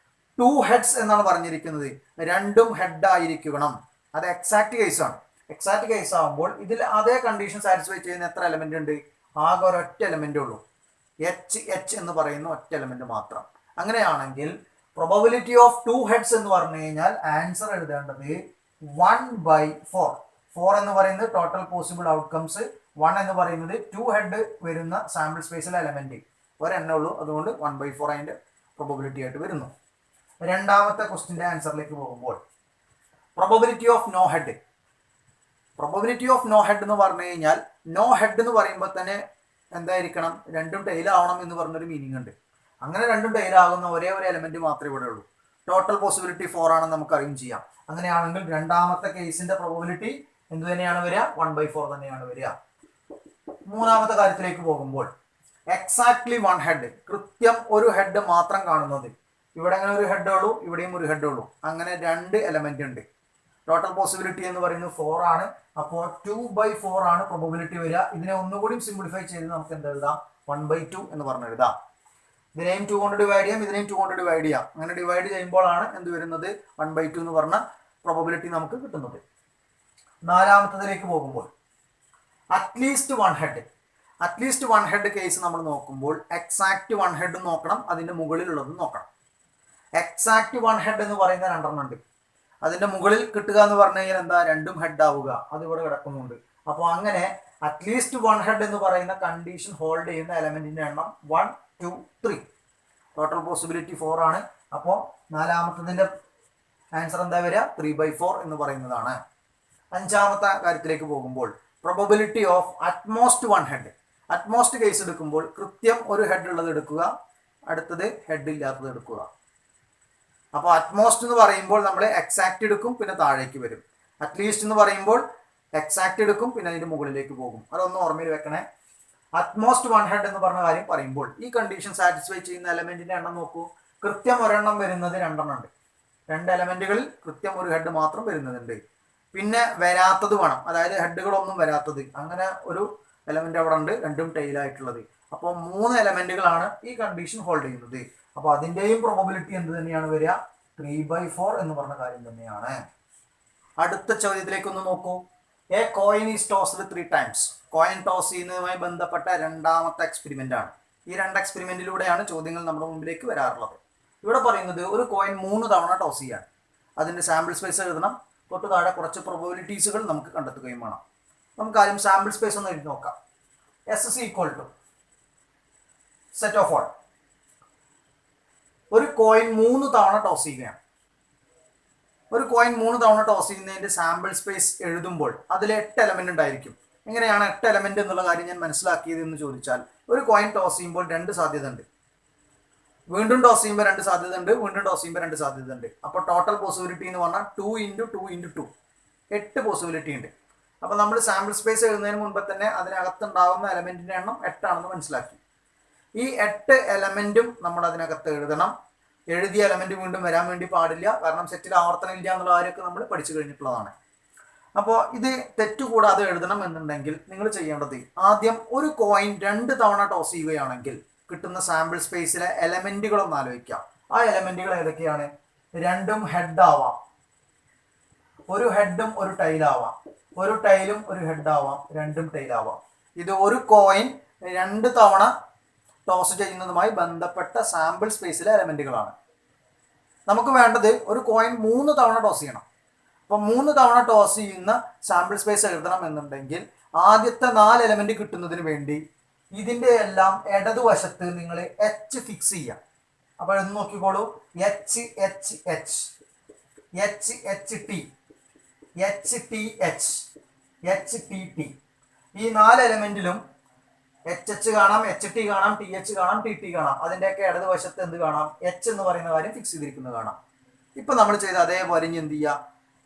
2 ഹെഡ്സ് എന്നാണ് പറഞ്ഞിരിക്കുന്നത്. രണ്ടും ഹെഡ് ആയിരിക്കണം. അത് എക്സാക്ട് കേസ് ആണ്. എക്സാക്ട് കേസ് ആകുമ്പോൾ ഇതിൽ അതേ കണ്ടീഷൻ സാറ്റിസ്ഫൈ ചെയ്യുന്ന എത്ര എലമെന്റ് ഉണ്ട്? ആകെ ഒരൊറ്റ എലമെന്റ് ഉള്ളൂ, H എന്ന് പറയുന്ന ഒറ്റ എലമെന്റ് മാത്രം. അങ്ങനെയാണെങ്കിൽ പ്രോബബിലിറ്റി ഓഫ് 2 ഹെഡ്സ് എന്ന് പറഞ്ഞു കഴിഞ്ഞാൽ ആൻസർ എഴുതേണ്ടത് 1/4. 4 എന്ന് പറയുന്നത് ടോട്ടൽ പോസിബിൾ ഔട്ട്കംസ്, 1 എന്ന് പറയുന്നത് 2 ഹെഡ് വരുന്ന സാമ്പിൾ സ്പേസിലെ എലമെന്റ് ഒരെണ്ണേ ഉള്ളൂ. അതുകൊണ്ട് 1/4 അതിന്റെ പ്രോബബിലിറ്റി ആയിട്ട് വരുന്നു. രണ്ടാമത്തെ ക്വസ്റ്റിന്റെ ആൻസറിലേക്ക് പോകുമ്പോൾ probability of no head. Probability of no head എന്ന് പറഞ്ഞു കഴിഞ്ഞാൽ നോ ഹെഡ് എന്ന് പറയുമ്പോൾ തന്നെ എന്തായിരിക്കണം, രണ്ടും ടെയിൽ ആവണം എന്ന് പറഞ്ഞൊരു മീനിങ് ഉണ്ട്. അങ്ങനെ രണ്ടും ടെയിൽ ആകുന്ന ഒരേ ഒരു എലമെന്റ് മാത്രമേ ഇവിടെ ഉള്ളൂ. ടോട്ടൽ പോസിബിലിറ്റി 4 ആണെന്ന് നമുക്ക് അറിയും ചെയ്യാം. അങ്ങനെയാണെങ്കിൽ രണ്ടാമത്തെ കേസിന്റെ പ്രോബബിലിറ്റി എന്ത് തന്നെയാണ് വരിക? 1/4 തന്നെയാണ് വരിക. മൂന്നാമത്തെ കാര്യത്തിലേക്ക് പോകുമ്പോൾ എക്സാക്ട്ലി 1 ഹെഡ്, കൃത്യം ഒരു ഹെഡ് മാത്രം കാണുന്നത്. ഇവിടെ അങ്ങനെ ഒരു ഹെഡ് ഉള്ളൂ, ഇവിടെയും ഒരു ഹെഡ് ഉള്ളൂ. അങ്ങനെ 2 എലമെന്റ് ഉണ്ട്. ടോട്ടൽ പോസിബിലിറ്റി എന്ന് പറയുന്നത് 4 ആണ്. അപ്പോൾ 2/4 ആണ് പ്രോബബിലിറ്റി വരിക. ഇതിനെ ഒന്നുകൂടി സിംപ്ലിഫൈ ചെയ്ത് നമുക്ക് എന്ത് എഴുതാം? 1/2 എന്ന് പറഞ്ഞു എഴുതാം. ഇതിനെയും 2 കൊണ്ട് ഡിവൈഡ് ചെയ്യാം, ഇതിനെയും 2 കൊണ്ട് ഡിവൈഡ് ചെയ്യാം. അങ്ങനെ ഡിവൈഡ് ചെയ്യുമ്പോഴാണ് എന്ത് വരുന്നത്? 1/2 എന്ന് പറഞ്ഞ പ്രോബബിലിറ്റി നമുക്ക് കിട്ടുന്നത്. നാലാമത്തതിലേക്ക് പോകുമ്പോൾ at least 1 head. At least 1 head case നമ്മൾ നോക്കുമ്പോൾ എക്സാക്ട് 1 ഹെഡ് നോക്കണം, അതിന്റെ മുകളിലുള്ളതും നോക്കണം. എക്സാക്ട് 1 ഹെഡ് എന്ന് പറയുന്ന 2 ഉണ്ട്. അതിന്റെ മുകളിൽ കിട്ടുക എന്ന് പറഞ്ഞു കഴിഞ്ഞാൽ എന്താ? രണ്ടും ഹെഡ് ആവുക. അത് ഇവിടെ കിടക്കുന്നുണ്ട്. അപ്പോൾ അങ്ങനെ അറ്റ്ലീസ്റ്റ് 1 ഹെഡ് എന്ന് പറയുന്ന കണ്ടീഷൻ ഹോൾഡ് ചെയ്യുന്ന എലമെന്റിന്റെ എണ്ണം 1, 2, 3. ടോട്ടൽ പോസിബിലിറ്റി 4 ആണ്. അപ്പോൾ നാലാമത്തതിന്റെ ആൻസർ എന്താ വരിക? 3/4 എന്ന് പറയുന്നതാണ്. അഞ്ചാമത്തെ കാര്യത്തിലേക്ക് പോകുമ്പോൾ probability of utmost 1 head. Utmost case എടുക്കുമ്പോൾ കൃത്യം ഒരു ഹെഡ് ഉള്ളത് എടുക്കുക, അടുത്തത് ഹെഡ് ഇല്ലാത്തത് എടുക്കുക. അപ്പോൾ അറ്റ്മോസ്റ്റ് എന്ന് പറയുമ്പോൾ നമ്മൾ എക്സാക്ട് എടുക്കും, പിന്നെ താഴേക്ക് വരും. അറ്റ്ലീസ്റ്റ് എന്ന് പറയുമ്പോൾ എക്സാക്ട് എടുക്കും, പിന്നെ അതിന്റെ മുകളിലേക്ക് പോകും. അതൊന്ന് ഓർമ്മയിൽ വെക്കണേ. അറ്റ്മോസ്റ്റ് 1 ഹെഡ് എന്ന് പറഞ്ഞ കാര്യം പറയുമ്പോൾ ഈ കണ്ടീഷൻ സാറ്റിസ്ഫൈ ചെയ്യുന്ന എലമെന്റിന്റെ എണ്ണം നോക്കൂ. കൃത്യം ഒരെണ്ണം വരുന്നത് 2 ഉണ്ട്. 2 എലമെന്റുകളിൽ കൃത്യം ഒരു ഹെഡ് മാത്രം വരുന്നുണ്ട്. പിന്നെ വരാത്തത് വേണം, അതായത് ഹെഡുകളൊന്നും വരാത്തത്. അങ്ങനെ ഒരു എലമെന്റ് അവിടെ ഉണ്ട്, രണ്ടും ടെയിലായിട്ടുള്ളത്. അപ്പോൾ 3 എലമെന്റുകളാണ് ഈ കണ്ടീഷൻ ഹോൾഡ് ചെയ്യുന്നത്. അപ്പോൾ അതിന്റെയും പ്രോബബിലിറ്റി എന്ത് തന്നെയാണ് വരിക? 3/4 എന്ന് പറഞ്ഞ കാര്യം തന്നെയാണ്. അടുത്ത ചോദ്യത്തിലേക്ക് ഒന്ന് നോക്കൂ. A coin is tossed 3 times. Coin toss ചെയ്യുന്നതുമായി ബന്ധപ്പെട്ട രണ്ടാമത്തെ എക്സ്പെരിമെന്റ് ആണ്. ഈ 2 എക്സ്പെരിമെന്റിലൂടെയാണ് ചോദ്യങ്ങൾ നമ്മുടെ മുമ്പിലേക്ക് വരാറുള്ളത്. ഇവിടെ പറയുന്നത് ഒരു കോയിൻ 3 തവണ ടോസ് ചെയ്യാണ്. അതിന്റെ സാമ്പിൾ സ്പേസ് എഴുതണം. തൊട്ട് താഴെ കുറച്ച് പ്രോബബിലിറ്റീസുകൾ നമുക്ക് കണ്ടെത്തുകയും വേണം. നമുക്ക് ആദ്യം സാമ്പിൾ സ്പേസ് ഒന്ന് എഴുതി നോക്കാം. S is equal to set of all. ഒരു കോയിൻ 3 തവണ ടോസ് ചെയ്യുകയാണ്. ഒരു കോയിൻ 3 തവണ ടോസ് ചെയ്യുന്നതിന്റെ സാമ്പിൾ സ്പേസ് എഴുതുമ്പോൾ അതിൽ 8 എലമെന്റ് ഉണ്ടായിരിക്കും. എങ്ങനെയാണ് 8 എലമെന്റ് എന്നുള്ള കാര്യം ഞാൻ മനസ്സിലാക്കിയത് എന്ന് ചോദിച്ചാൽ, ഒരു കോയിൻ ടോസ് ചെയ്യുമ്പോൾ 2 സാധ്യത ഉണ്ട്. വീണ്ടും ടോസ് ചെയ്യുമ്പോൾ 2 സാധ്യത ഉണ്ട്, വീണ്ടും ടോസ് ചെയ്യുമ്പോൾ 2 സാധ്യത ഉണ്ട്. അപ്പോൾ ടോട്ടൽ പോസിബിലിറ്റി എന്ന് പറഞ്ഞാൽ 2 × 2 × 2 8 പോസിബിലിറ്റി ഉണ്ട്. അപ്പോൾ നമ്മൾ സാമ്പിൾ സ്പേസ് എഴുതുന്നതിന് മുൻപ് തന്നെ അതിനകത്തുണ്ടാകുന്ന എലമെന്റിന്റെ എണ്ണം 8 ആണെന്ന് മനസ്സിലാക്കി. ഈ 8 എലമെന്റും നമ്മൾ അതിനകത്ത് എഴുതണം. എഴുതിയ എലമെന്റ് വീണ്ടും വരാൻ വേണ്ടി പാടില്ല, കാരണം സെറ്റിൽ ആവർത്തനം ഇല്ല എന്നുള്ള കാര്യമൊക്കെ നമ്മൾ പഠിച്ചു കഴിഞ്ഞിട്ടുള്ളതാണ്. അപ്പോൾ ഇത് തെറ്റുകൂടാതെ എഴുതണം എന്നുണ്ടെങ്കിൽ നിങ്ങൾ ചെയ്യേണ്ടത് ആദ്യം ഒരു കോയിൻ 2 തവണ ടോസ് ചെയ്യുകയാണെങ്കിൽ കിട്ടുന്ന സാമ്പിൾ സ്പേസിലെ എലമെന്റുകളൊന്ന് ആലോചിക്കാം. ആ എലമെന്റുകൾ ഏതൊക്കെയാണ്? രണ്ടും ഹെഡ് ആവാം, ഒരു ഹെഡും ഒരു ടൈലാവാം, ഒരു ടൈലും ഒരു ഹെഡ് ആവാം, രണ്ടും ടൈലാവാം. ഇത് ഒരു കോയിൻ 2 തവണ ടോസ് ചെയ്യുന്നതുമായി ബന്ധപ്പെട്ട സാമ്പിൾ സ്പേസിലെ എലമെന്റുകളാണ്. നമുക്ക് വേണ്ടത് ഒരു കോയിൻ 3 തവണ ടോസ് ചെയ്യണം. അപ്പം 3 തവണ ടോസ് ചെയ്യുന്ന സാമ്പിൾ സ്പേസ് എഴുതണം എന്നുണ്ടെങ്കിൽ ആദ്യത്തെ 4 എലമെന്റ് കിട്ടുന്നതിന് വേണ്ടി ഇതിന്റെ എല്ലാം ഇടതുവശത്ത് നിങ്ങൾ എച്ച് ഫിക്സ് ചെയ്യാം. അപ്പോൾ എന്ന് നോക്കിക്കോളൂ, H H H, H H T, H T H, H T T. ഈ 4 എലമെന്റിലും എച്ച് എച്ച് കാണാം, എച്ച് ടി കാണാം, ടി എച്ച് കാണാം, ടി ടി കാണാം. അതിൻ്റെയൊക്കെ ഇടതുവശത്ത് എന്ത് കാണാം? എച്ച് എന്ന് പറയുന്ന കാര്യം ഫിക്സ് ചെയ്തിരിക്കുന്നത് കാണാം. ഇപ്പൊ നമ്മൾ ചെയ്ത അതേപോലെ ഇനി എന്ത് ചെയ്യുക?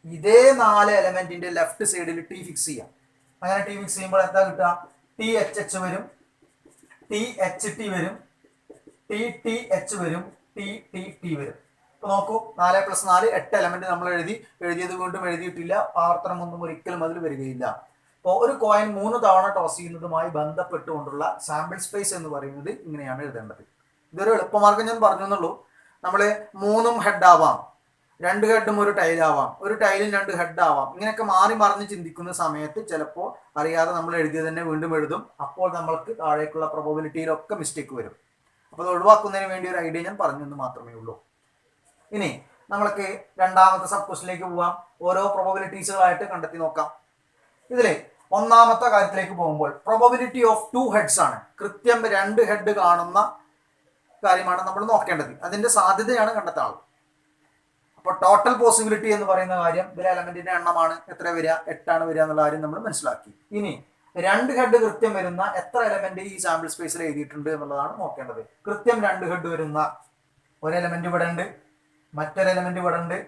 ഇതേ 4 എലമെന്റിന്റെ ലെഫ്റ്റ് സൈഡിൽ ടി ഫിക്സ് ചെയ്യാം. അങ്ങനെ ടി ഫിക്സ് ചെയ്യുമ്പോൾ എന്താ കിട്ടുക? ടി എച്ച് എച്ച് വരും, ടി എച്ച് ടി വരും, ടി ടി എച്ച് വരും, ടി ടി ടി വരും. ഇപ്പൊ നോക്കൂ, 4 + 4 8 എലമെന്റ് നമ്മൾ എഴുതിയത് വീണ്ടും എഴുതിയിട്ടില്ല. ആവർത്തനമൊന്നും ഒരിക്കലും അതിൽ വരികയില്ല. അപ്പോൾ ഒരു കോയിൻ 3 തവണ ടോസ് ചെയ്യുന്നതുമായി ബന്ധപ്പെട്ടുകൊണ്ടുള്ള സാമ്പിൾ സ്പേസ് എന്ന് പറയുന്നത് ഇങ്ങനെയാണ് എഴുതേണ്ടത്. ഇതൊരു എളുപ്പമാർഗം ഞാൻ പറഞ്ഞു എന്നുള്ളൂ. നമ്മൾ 3 ഹെഡ് ആവാം, 2 ഹെഡും ഒരു ടൈലാവാം, ഒരു ടൈലും 2 ഹെഡ് ആവാം. ഇങ്ങനെയൊക്കെ മാറി മറിഞ്ഞ് ചിന്തിക്കുന്ന സമയത്ത് ചിലപ്പോൾ അറിയാതെ നമ്മൾ എഴുതിയത് തന്നെ വീണ്ടും എഴുതും. അപ്പോൾ നമ്മൾക്ക് താഴേക്കുള്ള പ്രോബബിലിറ്റിയിലൊക്കെ മിസ്റ്റേക്ക് വരും. അപ്പോൾ അത് ഒഴിവാക്കുന്നതിന് വേണ്ടി ഒരു ഐഡിയ ഞാൻ പറഞ്ഞെന്ന് മാത്രമേ ഉള്ളൂ. ഇനി നമ്മൾക്ക് രണ്ടാമത്തെ സബ് ക്വസ്റ്റിലേക്ക് പോവാം. ഓരോ പ്രോബബിലിറ്റീസുകളായിട്ട് കണ്ടെത്തി നോക്കാം. ഇതിലെ ഒന്നാമത്തെ കാര്യത്തിലേക്ക് പോകുമ്പോൾ പ്രോബബിലിറ്റി ഓഫ് 2 ഹെഡ്സ് ആണ്. കൃത്യം 2 ഹെഡ് കാണുന്ന കാര്യമാണ് നമ്മൾ നോക്കേണ്ടത്. അതിന്റെ സാധ്യതയാണ് കണ്ടെത്താനുള്ളത്. അപ്പോൾ ടോട്ടൽ പോസിബിലിറ്റി എന്ന് പറയുന്ന കാര്യം ഇതിലെ എലമെന്റിന്റെ എണ്ണമാണ്. എത്ര വരിക? 8 ആണ് വരിക എന്നുള്ള കാര്യം നമ്മൾ മനസ്സിലാക്കി. ഇനി 2 ഹെഡ് കൃത്യം വരുന്ന എത്ര എലമെന്റ് ഈ സാമ്പിൾ സ്പേസിൽ എഴുതിയിട്ടുണ്ട് എന്നുള്ളതാണ് നോക്കേണ്ടത്. കൃത്യം 2 ഹെഡ് വരുന്ന ഒരു എലമെന്റ് ഇവിടെ ഉണ്ട്, മറ്റൊരു എലമെന്റ് ഇവിടെ ഉണ്ട്,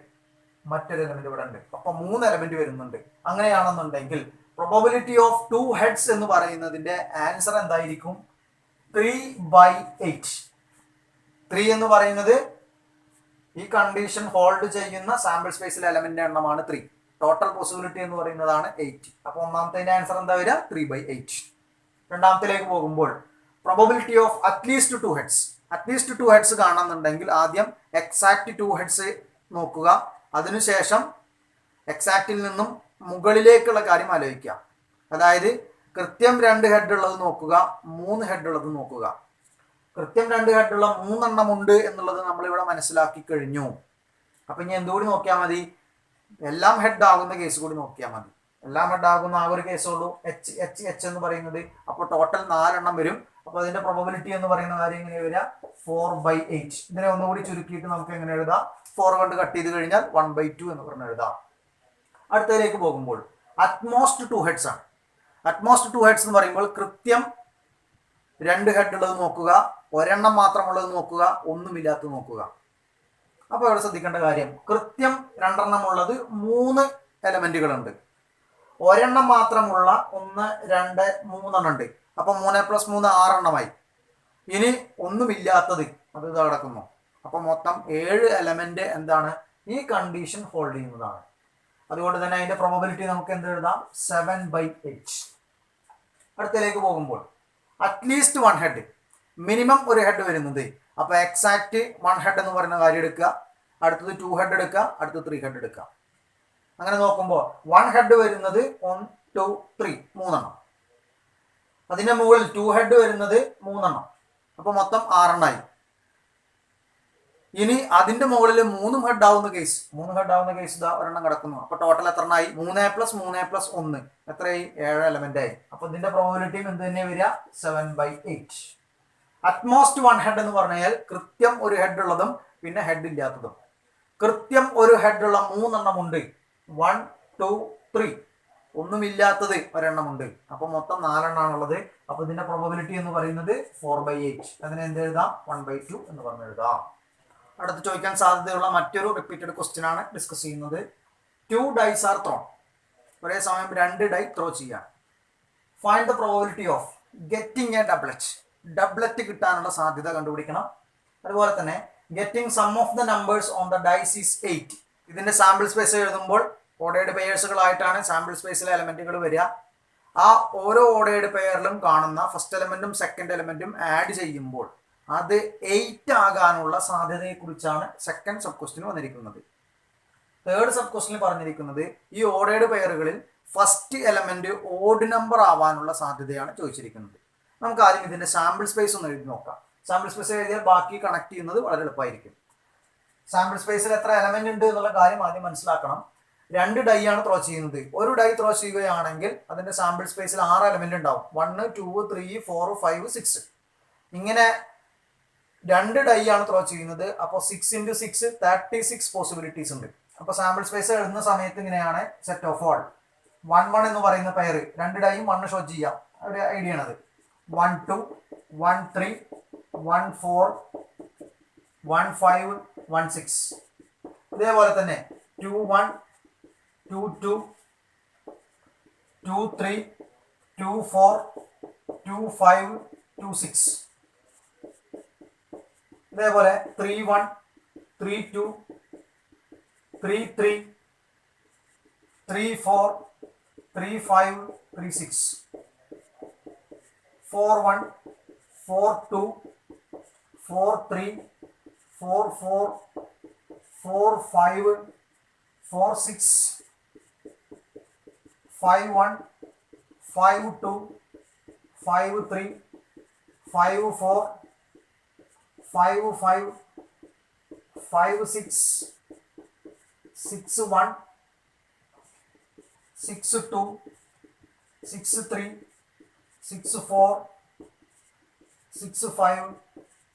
മറ്റൊരു എലമെന്റ് ഇവിടെ ഉണ്ട്. അപ്പൊ 3 എലമെന്റ് വരുന്നുണ്ട്. അങ്ങനെയാണെന്നുണ്ടെങ്കിൽ പ്രോബബിലിറ്റി ഓഫ് 2 ഹെഡ്സ് എന്ന് പറയുന്നതിന്റെ ആൻസർ എന്തായിരിക്കും? 3/8. 3 എന്ന് പറയുന്നത് ഈ കണ്ടീഷൻ ഹോൾഡ് ചെയ്യുന്ന സാമ്പിൾ സ്പേസിലെ എലമെന്റിന്റെ എണ്ണമാണ് 3. ടോട്ടൽ പോസിബിലിറ്റി എന്ന് പറയുന്നതാണ് 8. അപ്പൊ ഒന്നാമത്തെ ആൻസർ എന്താ വരിക? 3/8. രണ്ടാമത്തിലേക്ക് പോകുമ്പോൾ probability of at least 2 heads. At least 2 heads കാണുന്നുണ്ടെങ്കിൽ ആദ്യം എക്സാക്ട് 2 ഹെഡ്സ് നോക്കുക. അതിനുശേഷം എക്സാക്റ്റിൽ നിന്നും മുകളിലേക്കുള്ള കാര്യം ആലോചിക്കുക. അതായത് കൃത്യം 2 ഹെഡ് ഉള്ളത് നോക്കുക, 3 ഹെഡ് ഉള്ളത് നോക്കുക. കൃത്യം 2 ഹെഡുള്ള 3 എണ്ണം ഉണ്ട് എന്നുള്ളത് നമ്മളിവിടെ മനസ്സിലാക്കി കഴിഞ്ഞു. അപ്പൊ ഇനി എന്തുകൂടി നോക്കിയാൽ മതി? എല്ലാം ഹെഡ് ആകുന്ന കേസ് കൂടി നോക്കിയാൽ മതി. എല്ലാം ഹെഡ് ആകുന്ന ആ ഒരു കേസുള്ളൂ, എച്ച് എച്ച് എച്ച് എന്ന് പറയുന്നത്. അപ്പോൾ ടോട്ടൽ 4 എണ്ണം വരും. അപ്പൊ അതിന്റെ പ്രോബബിലിറ്റി എന്ന് പറയുന്ന കാര്യം എങ്ങനെ വരിക? 4/8. ഇതിനെ ഒന്നുകൂടി ചുരുക്കിയിട്ട് നമുക്ക് എങ്ങനെ എഴുതാം? 4 കൊണ്ട് കട്ട് ചെയ്ത് കഴിഞ്ഞാൽ 1/2 എന്ന് പറഞ്ഞ് എഴുതാം. അടുത്തതിലേക്ക് പോകുമ്പോൾ അറ്റ്മോസ്റ്റ് 2 ഹെഡ്സ് ആണ്. അറ്റ്മോസ്റ്റ് 2 ഹെഡ്സ് എന്ന് പറയുമ്പോൾ കൃത്യം 2 ഹെഡ് ഉള്ളത് നോക്കുക, ഒരെണ്ണം മാത്രമുള്ളത് നോക്കുക, ഒന്നുമില്ലാത്തത് നോക്കുക. അപ്പോൾ ഇവിടെ ശ്രദ്ധിക്കേണ്ട കാര്യം, കൃത്യം 2 എണ്ണം ഉള്ളത് 3 എലമെന്റുകളുണ്ട്. ഒരെണ്ണം മാത്രമുള്ള 1, 2, 3 എണ്ണം ഉണ്ട്. അപ്പൊ 3 + 3 6 എണ്ണമായി. ഇനി ഒന്നുമില്ലാത്തത് അത് ഇത് കിടക്കുന്നു. അപ്പൊ മൊത്തം 7 എലമെന്റ് എന്താണ്? ഈ കണ്ടീഷൻ ഹോൾഡ് ചെയ്യുന്നതാണ്. അതുകൊണ്ട് തന്നെ അതിന്റെ പ്രോബബിലിറ്റി നമുക്ക് എന്ത് എഴുതാം? 7/8. അടുത്തതിലേക്ക് പോകുമ്പോൾ അറ്റ്ലീസ്റ്റ് 1 ഹെഡ്, മിനിമം ഒരു ഹെഡ് വരുന്നത്. അപ്പൊ എക്സാക്ട് 1 ഹെഡ് എന്ന് പറയുന്ന കാര്യം എടുക്കുക, അടുത്തത് 2 ഹെഡ് എടുക്കുക, അടുത്തത് 3 ഹെഡ് എടുക്കുക. അങ്ങനെ നോക്കുമ്പോൾ 1 ഹെഡ് വരുന്നത് 1, 2, 3 3 എണ്ണം. അതിന്റെ മുകളിൽ 2 ഹെഡ് വരുന്നത് 3 എണ്ണം. അപ്പൊ മൊത്തം 6 എണ്ണമായി. ഇനി അതിന്റെ മുകളിൽ 3 ഹെഡ് ആവുന്ന കേസ്, 3 ഹെഡ് ആവുന്ന കേസ് ഇതാ ഒരെണ്ണം കിടക്കുന്നു. അപ്പൊ ടോട്ടൽ എത്ര എണ്ണമായി? 3 + 3 + 1 എത്രയായി? 7 എലമെന്റ് ആയി. അപ്പൊ ഇതിന്റെ പ്രോബബിലിറ്റിയും എന്ത് തന്നെ വരിക? 7/8. അറ്റ്മോസ്റ്റ് 1 ഹെഡ് എന്ന് പറഞ്ഞാൽ കൃത്യം ഒരു ഹെഡ് ഉള്ളതും പിന്നെ ഹെഡ് ഇല്ലാത്തതും. കൃത്യം ഒരു ഹെഡ് ഉള്ള 3 എണ്ണം ഉണ്ട്. 1, 2, 3. ഒന്നുമില്ലാത്തത് ഒരെണ്ണം ഉണ്ട്. അപ്പൊ മൊത്തം 4 എണ്ണാണുള്ളത്. അപ്പൊ ഇതിന്റെ പ്രോബബിലിറ്റി എന്ന് പറയുന്നത് 4/8. അതിനെ എന്ത് എഴുതാം? 1/2 എന്ന് പറഞ്ഞു എഴുതാം. അടുത്ത് ചോദിക്കാൻ സാധ്യതയുള്ള മറ്റൊരു റിപ്പീറ്റഡ് ക്വസ്റ്റ്യൻ ആണ് ഡിസ്കസ് ചെയ്യുന്നത്. 2 ഡൈസ് ആർ ത്രോൺ. ഒരേ സമയം 2 ഡൈ ത്രോ ചെയ്യാം. Find the probability of getting a doublet. Doublet കിട്ടാനുള്ള സാധ്യത കണ്ടുപിടിക്കണം. അതുപോലെ തന്നെ getting sum of the numbers on the dice is 8. ഇതിന്റെ സാമ്പിൾ സ്പേസ് എഴുതുമ്പോൾ ഓർഡേർഡ് പെയേഴ്സുകളായിട്ടാണ് സാമ്പിൾ സ്പേസിലെ എലമെന്റുകൾ വരിക. ആ ഓരോ ഓർഡേർഡ് പെയറിലും കാണുന്ന ഫസ്റ്റ് എലമെന്റും സെക്കൻഡ് എലമെന്റും ആഡ് ചെയ്യുമ്പോൾ അത് 8 ആകാനുള്ള സാധ്യതയെക്കുറിച്ചാണ് സെക്കൻഡ് സബ് ക്വസ്റ്റ്യൻ വന്നിരിക്കുന്നത്. തേർഡ് സബ് ക്വസ്റ്റ്യൻ പറഞ്ഞിരിക്കുന്നത് ഈ ഓർഡേർഡ് പെയറുകളിൽ ഫസ്റ്റ് എലമെന്റ് ഓഡ് നമ്പർ ആവാനുള്ള സാധ്യതയാണ് ചോദിച്ചിരിക്കുന്നത്. നമുക്ക് ആദ്യം ഇതിന്റെ സാമ്പിൾ സ്പേസ് ഒന്ന് എഴുതി നോക്കാം. സാമ്പിൾ സ്പേസ് എഴുതിയാൽ ബാക്കി കണക്ട് ചെയ്യുന്നത് വളരെ എളുപ്പമായിരിക്കും. സാമ്പിൾ സ്പേസിൽ എത്ര എലമെന്റ് ഉണ്ട് എന്നുള്ള കാര്യം ആദ്യം മനസ്സിലാക്കണം. 2 ഡൈ ആണ് ത്രോ ചെയ്യുന്നത്. ഒരു ഡൈ ത്രോ ചെയ്യുകയാണെങ്കിൽ അതിന്റെ സാമ്പിൾ സ്പേസിൽ 6 എലമെന്റ് ഉണ്ടാവും. 1 2 3 4 5 6. ഇങ്ങനെ 2 ഡൈ ആണ് ത്രോ ചെയ്യുന്നത്. അപ്പോൾ 6 × 6 36 പോസിബിലിറ്റീസ് ഉണ്ട്. അപ്പോൾ സാമ്പിൾ സ്പേസ് എഴുതുന്ന സമയത്ത് ഇങ്ങനെയാണ് സെറ്റ് ഓഫ് ഓൾ 1 1 എന്ന് പറയുന്ന പെയർ 2 ഡൈയും 1 ഷോ ചെയ്യാം. ഒരു ഐഡിയ ആണത്. 1 2 1 3 1 4 1 5 1 6. ഇതേപോലെ തന്നെ 2 1 2 2 2 3 2 4 2 5 2 6. ഇതേപോലെ 3 1 3 2 3 3 3 4 3 5 3 6. 4 1 4 2 4 3 4 4 4 5 4 6 5 1 5 2 5 3 5 4 5 5 5 6 6 1 6 2 6 3 6 4 6 5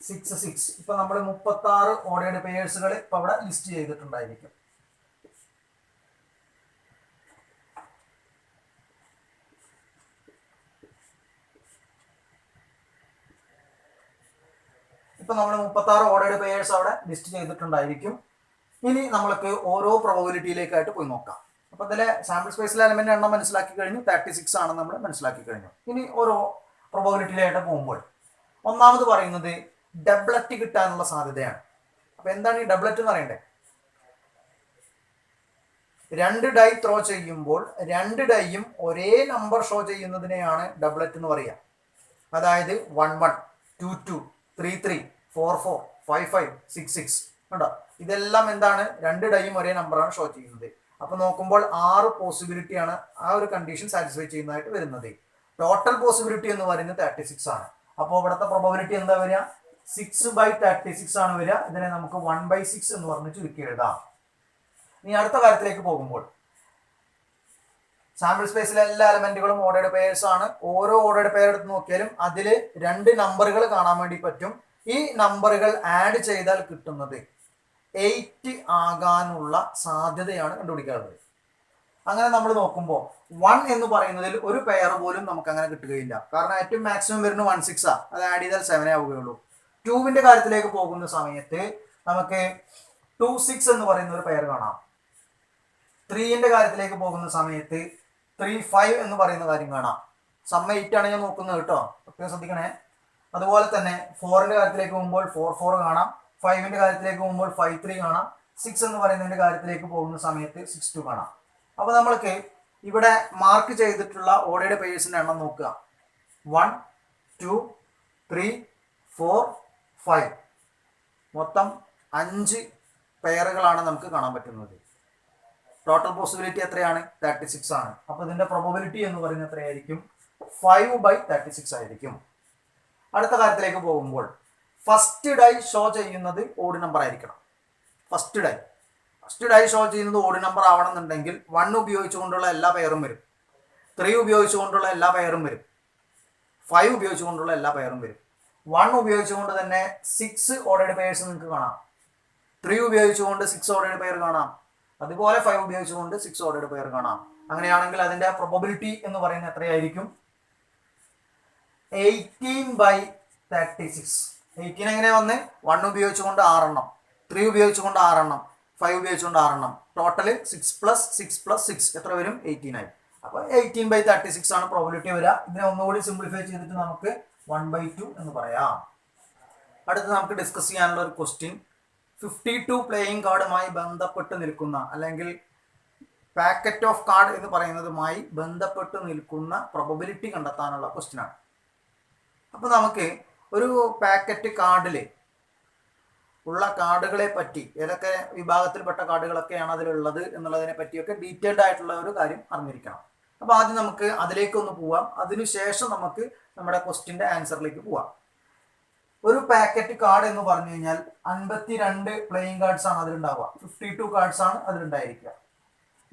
6 6. ഇപ്പൊ നമ്മൾ 36 ഓർഡേർഡ് പെയേഴ്സുകൾ ഇപ്പൊ അവിടെ ലിസ്റ്റ് ചെയ്തിട്ടുണ്ടായിരിക്കും. ഇപ്പൊ നമ്മൾ 36 ഓർഡേർഡ് പെയേഴ്സ് അവിടെ ലിസ്റ്റ് ചെയ്തിട്ടുണ്ടായിരിക്കും. ഇനി നമ്മൾക്ക് ഓരോ പ്രോബബിലിറ്റിയിലേക്കായിട്ട് പോയി നോക്കാം. അപ്പൊ ഇതിലെ സാമ്പിൾ സ്പേസിലെ എലമെന്റ് എണ്ണം മനസ്സിലാക്കി കഴിഞ്ഞു. 36 ആണെന്ന് നമ്മൾ മനസ്സിലാക്കി കഴിഞ്ഞു. ഇനി ഓരോ പ്രോബബിലിറ്റിയിലായിട്ട് പോകുമ്പോൾ ഒന്നാമത് പറയുന്നത് ഡബ്ലറ്റ് കിട്ടാനുള്ള സാധ്യതയാണ്. അപ്പൊ എന്താണ് ഈ ഡബ്ലറ്റ് എന്ന് പറയണ്ടേ? 2 ഡൈ ത്രോ ചെയ്യുമ്പോൾ 2 ഡൈയും ഒരേ നമ്പർ ഷോ ചെയ്യുന്നതിനെയാണ് ഡബ്ലറ്റ് എന്ന് പറയുക. അതായത് 1 1 2 2 3 3 4 4 5 5 6 6 കേട്ടോ. ഇതെല്ലാം എന്താണ്? 2 ഡൈയും ഒരേ നമ്പറാണ് ഷോ ചെയ്യുന്നത്. അപ്പൊ നോക്കുമ്പോൾ 6 പോസിബിലിറ്റിയാണ് ആ ഒരു കണ്ടീഷൻ സാറ്റിസ്ഫൈ ചെയ്യുന്നതായിട്ട് വരുന്നത്. ടോട്ടൽ പോസിബിലിറ്റി എന്ന് പറയുന്നത് 36 ആണ്. അപ്പോൾ ഇവിടുത്തെ പ്രോബബിലിറ്റി എന്താ വരിക? 6/36 ആണ് വരിക. ഇതിനെ നമുക്ക് 1/6 എന്ന് പറഞ്ഞ് ചുരുക്കി എഴുതാം. ഇനി അടുത്ത കാര്യത്തിലേക്ക് പോകുമ്പോൾ സാമ്പിൾ സ്പേസിലെ എല്ലാ എലമെന്റുകളും ഓർഡേർഡ് പെയേഴ്സ് ആണ്. ഓരോ ഓർഡേർഡ് പെയർ എടുത്ത് നോക്കിയാലും അതിൽ 2 നമ്പറുകൾ കാണാൻ വേണ്ടി പറ്റും. ഈ നമ്പറുകൾ ആഡ് ചെയ്താൽ കിട്ടുന്നത് 8 ആകാനുള്ള സാധ്യതയാണ് കണ്ടുപിടിക്കാറുള്ളത്. അങ്ങനെ നമ്മൾ നോക്കുമ്പോൾ 1 എന്ന് പറയുന്നതിൽ ഒരു പെയർ പോലും നമുക്ക് അങ്ങനെ കിട്ടുകയില്ല. കാരണം ഏറ്റവും മാക്സിമം വരുന്ന 1 6 അത് ആഡ് ചെയ്താൽ 7 ആവുകയുള്ളൂ. 2വിന്റെ കാര്യത്തിലേക്ക് പോകുന്ന സമയത്ത് നമുക്ക് 2 6 എന്ന് പറയുന്ന ഒരു പെയർ കാണാം. 3ന്റെ കാര്യത്തിലേക്ക് പോകുന്ന സമയത്ത് 3 5 എന്ന് പറയുന്ന കാര്യം കാണാം. സം 8 ആണ് ഞാൻ നോക്കുന്നത് കേട്ടോ, പ്രത്യേകം ശ്രദ്ധിക്കണേ. അതുപോലെ തന്നെ 4ന്റെ കാര്യത്തിലേക്ക് പോകുമ്പോൾ 4 4 കാണാം. 5ന്റെ കാര്യത്തിലേക്ക് പോകുമ്പോൾ 5 3 കാണാം. 6 എന്ന് പറയുന്നതിന്റെ കാര്യത്തിലേക്ക് പോകുന്ന സമയത്ത് 6 2 കാണാം. അപ്പൊ നമ്മൾക്ക് ഇവിടെ മാർക്ക് ചെയ്തിട്ടുള്ള ഓർഡേർഡ് പെയേഴ്സിന്റെ എണ്ണം നോക്കുക. 1 2 3 4 5 മൊത്തം 5 പെയറുകളാണ് നമുക്ക് കാണാൻ പറ്റുന്നത്. ടോട്ടൽ പോസിബിലിറ്റി എത്രയാണ്? 36 ആണ്. അപ്പൊ ഇതിന്റെ പ്രോബബിലിറ്റി എന്ന് പറയുന്നത് എത്രയായിരിക്കും? 5/36 ആയിരിക്കും. അടുത്ത കാര്യത്തിലേക്ക് പോകുമ്പോൾ ഫസ്റ്റ് ഡൈ ഷോ ചെയ്യുന്നത് ഓഡ് നമ്പർ ആയിരിക്കണം. ഫസ്റ്റ് ഡൈ ഷോ ചെയ്യുന്നത് ഓഡ് നമ്പർ ആവണമെന്നുണ്ടെങ്കിൽ 1 ഉപയോഗിച്ചുകൊണ്ടുള്ള എല്ലാ പെയറും വരും. 3 ഉപയോഗിച്ചുകൊണ്ടുള്ള എല്ലാ പെയറും വരും. 5 ഉപയോഗിച്ചുകൊണ്ടുള്ള എല്ലാ പെയറും വരും. 1 ഉപയോഗിച്ചുകൊണ്ട് തന്നെ 6 ഓർഡേർഡ് പെയർസ് നിങ്ങൾക്ക് കാണാം. 3 ഉപയോഗിച്ചുകൊണ്ട് 6 ഓർഡേർഡ് പെയർ കാണാം. അതുപോലെ 5 ഉപയോഗിച്ചുകൊണ്ട് 6 ഓർഡേർഡ് പെയർ കാണാം. അങ്ങനെയാണെങ്കിൽ അതിന്റെ പ്രോബബിലിറ്റി എന്ന് പറയുന്നത് എത്രയായിരിക്കും? 18/36. 18 എങ്ങനെ വന്ന്? 1 ഉപയോഗിച്ചുകൊണ്ട് 6 എണ്ണം, 3 ഉപയോഗിച്ചുകൊണ്ട് 6 എണ്ണം, 5 ഉപയോഗിച്ചുകൊണ്ട് 6 എണ്ണം. ടോട്ടൽ 6 + 6 + 6 എത്ര വരും? 18 ആയി. അപ്പോൾ 18/36 ആണ് പ്രോബബിലിറ്റി വരിക. ഇതിനെ ഒന്നുകൂടി സിംപ്ലിഫൈ ചെയ്തിട്ട് നമുക്ക് 1/2 എന്ന് പറയാം. അടുത്ത് നമുക്ക് ഡിസ്കസ് ചെയ്യാനുള്ള ഒരു ക്വസ്റ്റ്യൻ 52 പ്ലേയിങ് കാർഡുമായി ബന്ധപ്പെട്ട് നിൽക്കുന്ന അല്ലെങ്കിൽ പാക്കറ്റ് ഓഫ് കാർഡ് എന്ന് പറയുന്നതുമായി ബന്ധപ്പെട്ട് നിൽക്കുന്ന പ്രോബബിലിറ്റി കണ്ടെത്താനുള്ള ക്വസ്റ്റ്യൻ ആണ്. അപ്പോൾ നമുക്ക് ഒരു പാക്കറ്റ് കാർഡിൽ ഉള്ള കാർഡുകളെ പറ്റി ഏതൊക്കെ വിഭാഗത്തിൽപ്പെട്ട കാർഡുകളൊക്കെയാണ് അതിലുള്ളത് എന്നുള്ളതിനെ പറ്റിയൊക്കെ ഡീറ്റെയിൽഡ് ആയിട്ടുള്ള ഒരു കാര്യം അറിഞ്ഞിരിക്കണം. അപ്പോൾ ആദ്യം നമുക്ക് അതിലേക്കൊന്ന് പോവാം. അതിനുശേഷം നമുക്ക് നമ്മുടെ ക്വസ്റ്റിൻ്റെ ആൻസറിലേക്ക് പോവാം. ഒരു പാക്കറ്റ് കാർഡ് എന്ന് പറഞ്ഞു കഴിഞ്ഞാൽ 52 പ്ലേയിങ് കാർഡ്സ് ആണ് അതിലുണ്ടാവുക. 52 കാർഡ്സ് ആണ് അതിലുണ്ടായിരിക്കുക.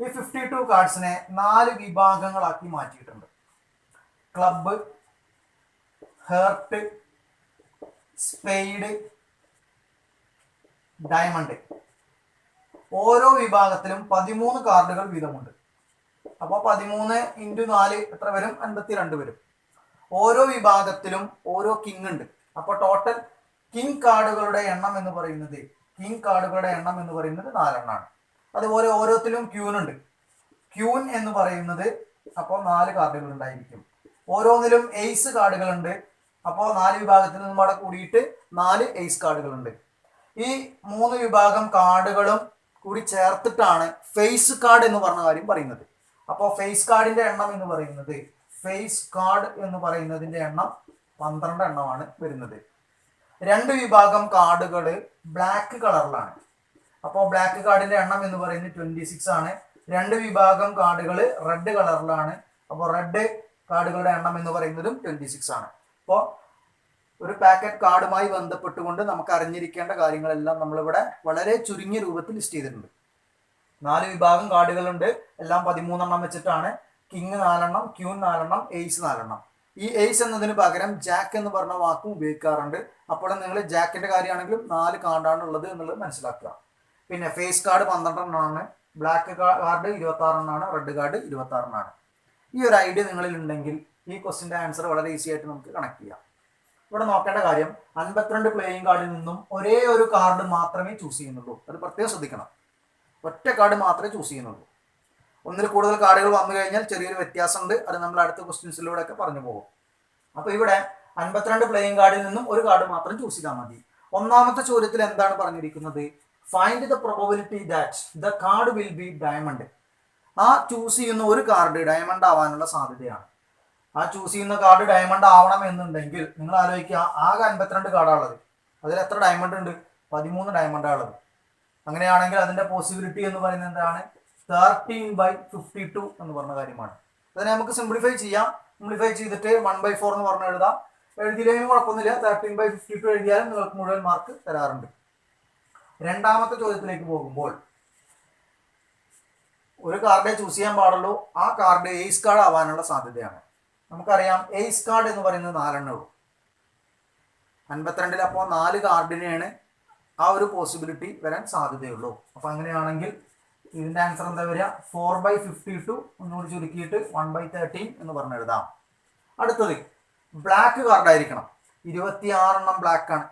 ഈ 52 കാർഡ്സിനെ 4 വിഭാഗങ്ങളാക്കി മാറ്റിയിട്ടുണ്ട്. Club, heart, spade, diamond. ഓരോ വിഭാഗത്തിലും 13 കാർഡുകൾ വീതമുണ്ട്. അപ്പോൾ 13 × 4 എത്ര വരും? 52 വരും. ഓരോ വിഭാഗത്തിലും ഓരോ കിങ് ഉണ്ട്. അപ്പോൾ ടോട്ടൽ കിങ് കാർഡുകളുടെ എണ്ണം എന്ന് പറയുന്നത് 4 എണ്ണമാണ്. അതുപോലെ ഓരോത്തിലും ക്യൂൻ ഉണ്ട്. ക്യൂൻ എന്ന് പറയുന്നത് അപ്പോൾ 4 കാർഡുകൾ ഉണ്ടായിരിക്കും. ഓരോന്നിലും എയ്സ് കാർഡുകളുണ്ട്. അപ്പോൾ 4 വിഭാഗത്തിൽ നിന്നും അവിടെ കൂടിയിട്ട് 4 എയ്സ് കാർഡുകളുണ്ട്. ഈ 3 വിഭാഗം കാർഡുകളും കൂടി ചേർത്തിട്ടാണ് ഫേസ് കാർഡ് എന്ന് പറഞ്ഞ കാര്യം പറയുന്നത്. അപ്പോൾ ഫേസ് കാർഡിന്റെ എണ്ണം എന്ന് പറയുന്നത് ഫേസ് കാർഡ് എന്ന് പറയുന്നതിന്റെ എണ്ണം 12 എണ്ണമാണ് വരുന്നത്. 2 വിഭാഗം കാർഡുകൾ ബ്ലാക്ക് കളറിലാണ്. അപ്പോൾ ബ്ലാക്ക് കാർഡിന്റെ എണ്ണം എന്ന് പറയുന്നത് 26 ആണ്. 2 വിഭാഗം കാർഡുകൾ റെഡ് കളറിലാണ്. അപ്പോൾ റെഡ് കാർഡുകളുടെ എണ്ണം എന്ന് പറയുന്നതും 26 ആണ്. അപ്പോൾ ഒരു പാക്കറ്റ് കാർഡുമായി ബന്ധപ്പെട്ടുകൊണ്ട് നമുക്ക് അറിഞ്ഞിരിക്കേണ്ട കാര്യങ്ങളെല്ലാം നമ്മളിവിടെ വളരെ ചുരുങ്ങിയ രൂപത്തിൽ ലിസ്റ്റ് ചെയ്തിട്ടുണ്ട്. 4 വിഭാഗം കാർഡുകളുണ്ട്. എല്ലാം 13 എണ്ണം വെച്ചിട്ടാണ്. കിങ് 4 എണ്ണം, ക്യൂൻ 4 എണ്ണം, എയ്സ് 4 എണ്ണം. ഈ എയ്സ് എന്നതിന് പകരം ജാക്ക് എന്ന് പറഞ്ഞ വാക്കും ഉപയോഗിക്കാറുണ്ട്. അപ്പോൾ നിങ്ങൾ ജാക്കിന്റെ കാര്യമാണെങ്കിലും 4 കാർഡാണ് ഉള്ളത് എന്നുള്ളത് മനസ്സിലാക്കുക. പിന്നെ ഫേസ് കാർഡ് 12 എണ്ണമാണ്, ബ്ലാക്ക് കാർഡ് 26 എണ്ണമാണ്, റെഡ് കാർഡ് 26 എണ്ണമാണ്. ഈ ഒരു ഐഡിയ നിങ്ങളിൽ ഉണ്ടെങ്കിൽ ഈ ക്വസ്റ്റിന്റെ ആൻസർ വളരെ ഈസി ആയിട്ട് നമുക്ക് കണക്ട് ചെയ്യാം. ഇവിടെ നോക്കേണ്ട കാര്യം 52 പ്ലേയിങ് കാർഡിൽ നിന്നും ഒരേ ഒരു കാർഡ് മാത്രമേ ചൂസ് ചെയ്യുന്നുള്ളൂ. അത് പ്രത്യേകം ശ്രദ്ധിക്കണം. ഒറ്റ കാർഡ് മാത്രമേ ചൂസ് ചെയ്യുന്നുള്ളൂ. ഒന്നിൽ കൂടുതൽ കാർഡുകൾ വന്നു കഴിഞ്ഞാൽ ചെറിയൊരു വ്യത്യാസമുണ്ട്. അത് നമ്മൾ അടുത്ത ക്വസ്റ്റ്യൻസിലൂടെ ഒക്കെ പറഞ്ഞു പോകും. അപ്പോൾ ഇവിടെ 52 പ്ലേയിങ് കാർഡിൽ നിന്നും ഒരു കാർഡ് മാത്രം ചൂസ് ചെയ്താൽ മതി. ഒന്നാമത്തെ ചോദ്യത്തിൽ എന്താണ് പറഞ്ഞിരിക്കുന്നത്? Find the probability that the card will be diamond. ആ ചൂസ് ചെയ്യുന്ന ഒരു കാർഡ് ഡയമണ്ട് ആവാനുള്ള സാധ്യതയാണ്. ആ ചൂസ് ചെയ്യുന്ന കാർഡ് ഡയമണ്ട് ആവണം എന്നുണ്ടെങ്കിൽ നിങ്ങൾ ആലോചിക്കുക, ആകെ 52 കാർഡാണുള്ളത്. അതിൽ എത്ര ഡയമണ്ട് ഉണ്ട്? 13 ഡയമണ്ടാണ് ഉള്ളത്. അങ്ങനെയാണെങ്കിൽ അതിന്റെ പോസിബിലിറ്റി എന്ന് പറയുന്നത് എന്താണ്? 13/52 എന്ന് പറഞ്ഞ കാര്യമാണ്. അതിനെ നമുക്ക് സിംപ്ലിഫൈ ചെയ്യാം. സിംപ്ലിഫൈ ചെയ്തിട്ട് 1/4 എന്ന് പറഞ്ഞ് എഴുതാം. എഴുതിയില്ലെങ്കിലും കുഴപ്പമൊന്നുമില്ല. 13/52 എഴുതിയാലും നിങ്ങൾക്ക് മുഴുവൻ മാർക്ക് തരാറുണ്ട്. രണ്ടാമത്തെ ചോദ്യത്തിലേക്ക് പോകുമ്പോൾ ഒരു കാർഡേ ചൂസ് ചെയ്യാൻ പാടുള്ളൂ. ആ കാർഡ് എയ്സ് കാർഡ് ആവാനുള്ള സാധ്യതയാണ്. നമുക്കറിയാം എയ്സ് കാർഡ് എന്ന് പറയുന്നത് 4 എണ്ണേ ഉള്ളൂ. 52 അപ്പോൾ 4 കാർഡിനെയാണ് ആ ഒരു പോസിബിലിറ്റി വരാൻ സാധ്യതയുള്ളൂ. അപ്പോൾ അങ്ങനെയാണെങ്കിൽ ഇതിന്റെ ആൻസർ എന്താ വരിക? 4/52 ഒന്നുകൂടി ചുരുക്കിയിട്ട് 1/13 എന്ന് പറഞ്ഞ് എഴുതാം. അടുത്തത് ബ്ലാക്ക് കാർഡ് ആയിരിക്കണം. 26 എണ്ണം ബ്ലാക്ക് ആണ്.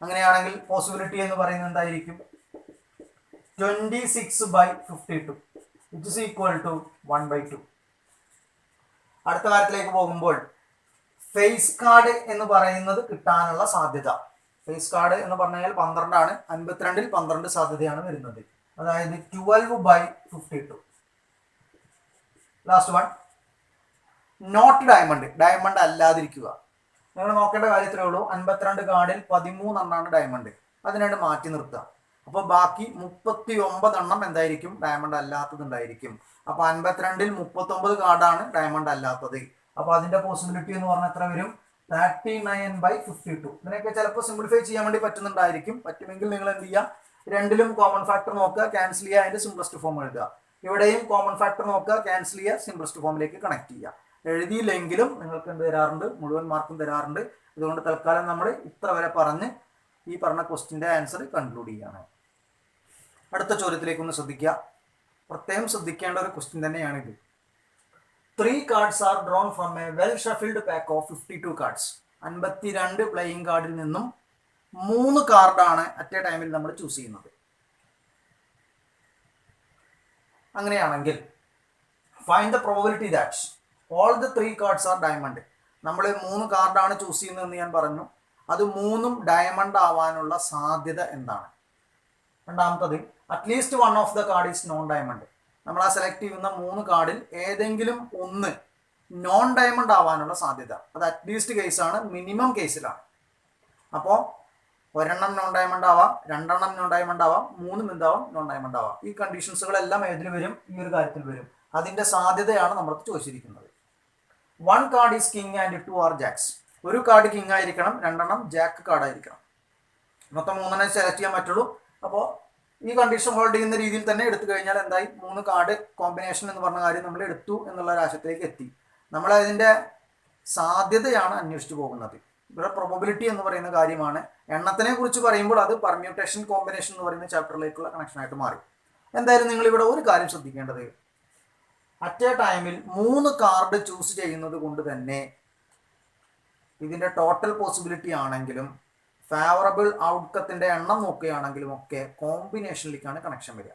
അങ്ങനെയാണെങ്കിൽ പോസിബിലിറ്റി എന്ന് പറയുന്നത് എന്തായിരിക്കും? 26/52 which is equal to 1/2. അടുത്ത കാര്യത്തിലേക്ക് പോകുമ്പോൾ ഫേസ് കാർഡ് എന്ന് പറയുന്നത് കിട്ടാനുള്ള സാധ്യത. ഫേസ് കാർഡ് എന്ന് പറഞ്ഞാൽ 12 ആണ്. 52-ൽ 12 സാധ്യതയാണ് വരുന്നത്. അതായത് 12/52. Last one not diamond. Diamond അല്ലാതിരിക്കുക. നിങ്ങൾ നോക്കേണ്ട കാര്യത്തിലേ ഉള്ളൂ. 52 കാർഡിൽ 13 എണ്ണമാണ് ഡയമണ്ട്. അതിനാണ് മാറ്റി നിർത്തുക. അപ്പോൾ ബാക്കി 39 എണ്ണം എന്തായിരിക്കും? ഡയമണ്ട് അല്ലാത്തതുണ്ടായിരിക്കും. അപ്പോൾ 52-ൽ 39 കാർഡാണ് ഡയമണ്ട് അല്ലാത്തത്. അപ്പോൾ അതിന്റെ പോസിബിലിറ്റി എന്ന് പറഞ്ഞാൽ എത്ര വരും? 39/52. ഇതിനൊക്കെ ചിലപ്പോൾ സിംപ്ലിഫൈ ചെയ്യാൻ വേണ്ടി പറ്റുന്നുണ്ടായിരിക്കും. പറ്റുമെങ്കിൽ നിങ്ങൾ എന്ത് ചെയ്യുക? രണ്ടിലും കോമൺ ഫാക്ടർ നോക്കുക, ക്യാൻസൽ ചെയ്യുക, അതിന്റെ സിംപ്ലസ്റ്റ് ഫോം എഴുതുക. ഇവിടെയും കോമൺ ഫാക്ടർ നോക്കുക, ക്യാൻസൽ ചെയ്യുക, സിംപ്ലസ്റ്റ് ഫോമിലേക്ക് കണക്ട് ചെയ്യുക. എഴുതിയില്ലെങ്കിലും നിങ്ങൾക്ക് എന്ത് തരാറുണ്ട്? മുഴുവൻ മാർക്കും തരാറുണ്ട്. അതുകൊണ്ട് തൽക്കാലം നമ്മൾ ഇത്ര വരെ പറഞ്ഞ് ഈ പറഞ്ഞ ക്വസ്റ്റിന്റെ ആൻസർ കൺക്ലൂഡ് ചെയ്യാണ്. അടുത്ത ചോദ്യത്തിലേക്ക് ഒന്ന് ശ്രദ്ധിക്കുക. പ്രത്യേകം ശ്രദ്ധിക്കേണ്ട ഒരു ക്വസ്റ്റ്യൻ തന്നെയാണിത്. 3 cards are drawn from a well shuffled pack of 52 cards. 52 playing കാർഡിൽ നിന്നും 3 കാർഡാണ് അറ്റ് എ ടൈമിൽ നമ്മൾ ചൂസ് ചെയ്യുന്നത്. അങ്ങനെയാണെങ്കിൽ find the probability that all the 3 cards are diamond. നമ്മൾ 3 കാർഡാണ് ചൂസ് ചെയ്യുന്നതെന്ന് ഞാൻ പറഞ്ഞു. അത് 3ഉം ഡയമണ്ട് ആവാനുള്ള സാധ്യത എന്താണ്? രണ്ടാമത്തത് at least one of the card is known diamond. നമ്മൾ ആ സെലക്ട് ചെയ്യുന്ന 3 കാർഡിൽ ഏതെങ്കിലും ഒന്ന് നോൺ ഡയമണ്ട് ആവാനുള്ള സാധ്യത. അത് അറ്റ്ലീസ്റ്റ് കേസാണ്, മിനിമം കേസിലാണ്. അപ്പോൾ ഒരെണ്ണം നോൺ ഡയമണ്ട് ആവാം, രണ്ടെണ്ണം നോൺ ഡയമണ്ട് ആവാം, മൂന്നും എന്താവാം, നോൺ ഡയമണ്ട് ആവാം. ഈ കണ്ടീഷൻസുകളെല്ലാം ഏതിൽ വരും? ഈ ഒരു കാര്യത്തിൽ വരും. അതിന്റെ സാധ്യതയാണ് നമ്മൾക്ക് ചോദിച്ചിരിക്കുന്നത്. 1 card is king and 2 are jacks. ഒരു കാർഡ് കിങ് ആയിരിക്കണം, രണ്ടെണ്ണം ജാക്ക് കാർഡ് ആയിരിക്കണം. മൊത്തം 3 സെലക്ട് ചെയ്യാൻ പറ്റുള്ളൂ. അപ്പോൾ ഈ കണ്ടീഷൻ ഹോൾഡ് ചെയ്യുന്ന രീതിയിൽ തന്നെ എടുത്തു കഴിഞ്ഞാൽ എന്തായി? 3 കാർഡ് കോമ്പിനേഷൻ എന്ന് പറഞ്ഞ കാര്യം നമ്മൾ എടുത്തു എന്നുള്ള രാശത്തിലേക്ക് എത്തി. നമ്മൾ അതിന്റെ സാധ്യതയാണ് അന്വേഷിച്ചു പോകുന്നത്. ഇവിടെ പ്രോബബിലിറ്റി എന്ന് പറയുന്ന കാര്യമാണ്. എണ്ണത്തിനെ കുറിച്ച് പറയുമ്പോൾ അത് പെർമ്യൂട്ടേഷൻ കോമ്പിനേഷൻ എന്ന് പറയുന്ന ചാപ്റ്ററിലേക്കുള്ള കണക്ഷൻ ആയിട്ട് മാറി. എന്തായാലും നിങ്ങൾ ഇവിടെ ഒരു കാര്യം ശ്രദ്ധിക്കേണ്ടത്, അറ്റ് എ ടൈമിൽ 3 കാർഡ് ചൂസ് ചെയ്യുന്നത് കൊണ്ട് തന്നെ ഇതിന്റെ ടോട്ടൽ പോസിബിലിറ്റി ആണെങ്കിലും ഫേവറബിൾ ഔട്ട്കത്തിന്റെ എണ്ണം നോക്കുകയാണെങ്കിലും ഒക്കെ കോമ്പിനേഷനിലേക്കാണ് കണക്ഷൻ വരിക.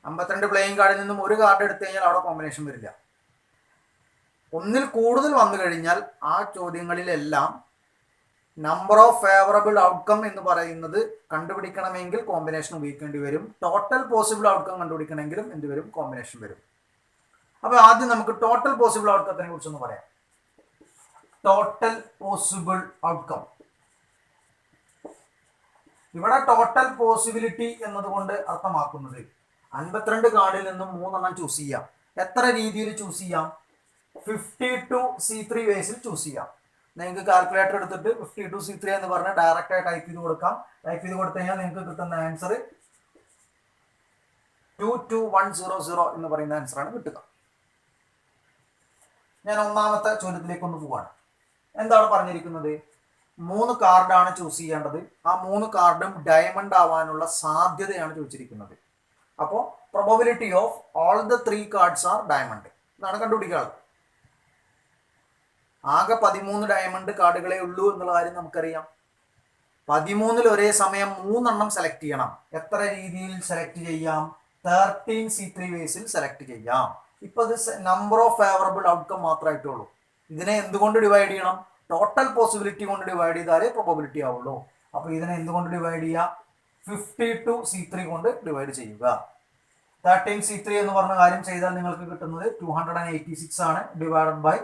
52 പ്ലേയിങ് കാർഡിൽ നിന്നും ഒരു കാർഡ് എടുത്തു കഴിഞ്ഞാൽ അവിടെ കോമ്പിനേഷൻ വരില്ല. ഒന്നിൽ കൂടുതൽ വന്നു കഴിഞ്ഞാൽ ആ ചോദ്യങ്ങളിലെല്ലാം നമ്പർ ഓഫ് ഫേവറബിൾ ഔട്ട്കം എന്ന് പറയുന്നത് കണ്ടുപിടിക്കണമെങ്കിൽ കോമ്പിനേഷൻ ഉപയോഗിക്കേണ്ടി വരും. ടോട്ടൽ പോസിബിൾ ഔട്ട്കം കണ്ടുപിടിക്കണമെങ്കിലും എന്ത് വരും? കോമ്പിനേഷൻ വരും. അപ്പോൾ ആദ്യം നമുക്ക് ടോട്ടൽ പോസിബിൾ ഔട്ട്കത്തിനെ കുറിച്ചൊന്ന് പറയാം. Total possible outcome. ഇവിടെ ടോട്ടൽ പോസിബിലിറ്റി എന്നതുകൊണ്ട് അർത്ഥമാക്കുന്നത് 52 കാർഡിൽ നിന്നും 3 എണ്ണം ചൂസ് ചെയ്യാം. എത്ര രീതിയിൽ ചൂസ് ചെയ്യാം? 52C3 വേസിൽ ചൂസ് ചെയ്യാം. നിങ്ങൾക്ക് കാൽക്കുലേറ്റർ എടുത്തിട്ട് 52C3 എന്ന് പറഞ്ഞാൽ ഡയറക്റ്റ് ആയി ടൈപ്പ് ചെയ്ത് കൊടുക്കാം. ടൈപ്പ് ചെയ്ത് കൊടുത്തു കഴിഞ്ഞാൽ നിങ്ങൾക്ക് കിട്ടുന്ന ആൻസർ 22100 എന്ന് പറയുന്ന ആൻസറാണ് കിട്ടുക. ഞാൻ ഒന്നാമത്തെ ചോദ്യത്തിലേക്ക് ഒന്ന് പോവാണ്. എന്താണ് പറഞ്ഞിരിക്കുന്നത്? 3 കാർഡാണ് ചൂസ് ചെയ്യേണ്ടത്. ആ 3 കാർഡും ഡയമണ്ട് ആവാനുള്ള സാധ്യതയാണ് ചോദിച്ചിരിക്കുന്നത്. അപ്പോൾ probability of all the 3 cards R diamond ഇതാണ് കണ്ടുപിടിക്കാനുള്ളത്. ആകെ 13 ഡയമണ്ട് കാർഡുകളെ ഉള്ളൂ എന്നുള്ള കാര്യം നമുക്കറിയാം. 13 ഒരേ സമയം 3 എണ്ണം സെലക്ട് ചെയ്യണം. എത്ര രീതിയിൽ സെലക്ട് ചെയ്യാം? 13C3 വേസിൽ സെലക്ട് ചെയ്യാം. ഇപ്പൊ ഇത് നമ്പർ ഓഫ് ഫേവറബിൾ ഔട്ട്കം മാത്രമായിട്ടുള്ളൂ. ഇതിനെ എന്തുകൊണ്ട് ഡിവൈഡ് ചെയ്യണം? ടോട്ടൽ പോസിബിലിറ്റി കൊണ്ട് ഡിവൈഡ് ചെയ്താലേ പ്രോബബിലിറ്റി ആവുള്ളൂ. അപ്പൊ ഇതിനെ എന്തുകൊണ്ട് ഡിവൈഡ് ചെയ്യുക? 52C3 കൊണ്ട് ഡിവൈഡ് ചെയ്യുക. 13C3 എന്ന് പറഞ്ഞ കാര്യം ചെയ്താൽ നിങ്ങൾക്ക് കിട്ടുന്നത് 286 ആണ്. Divided by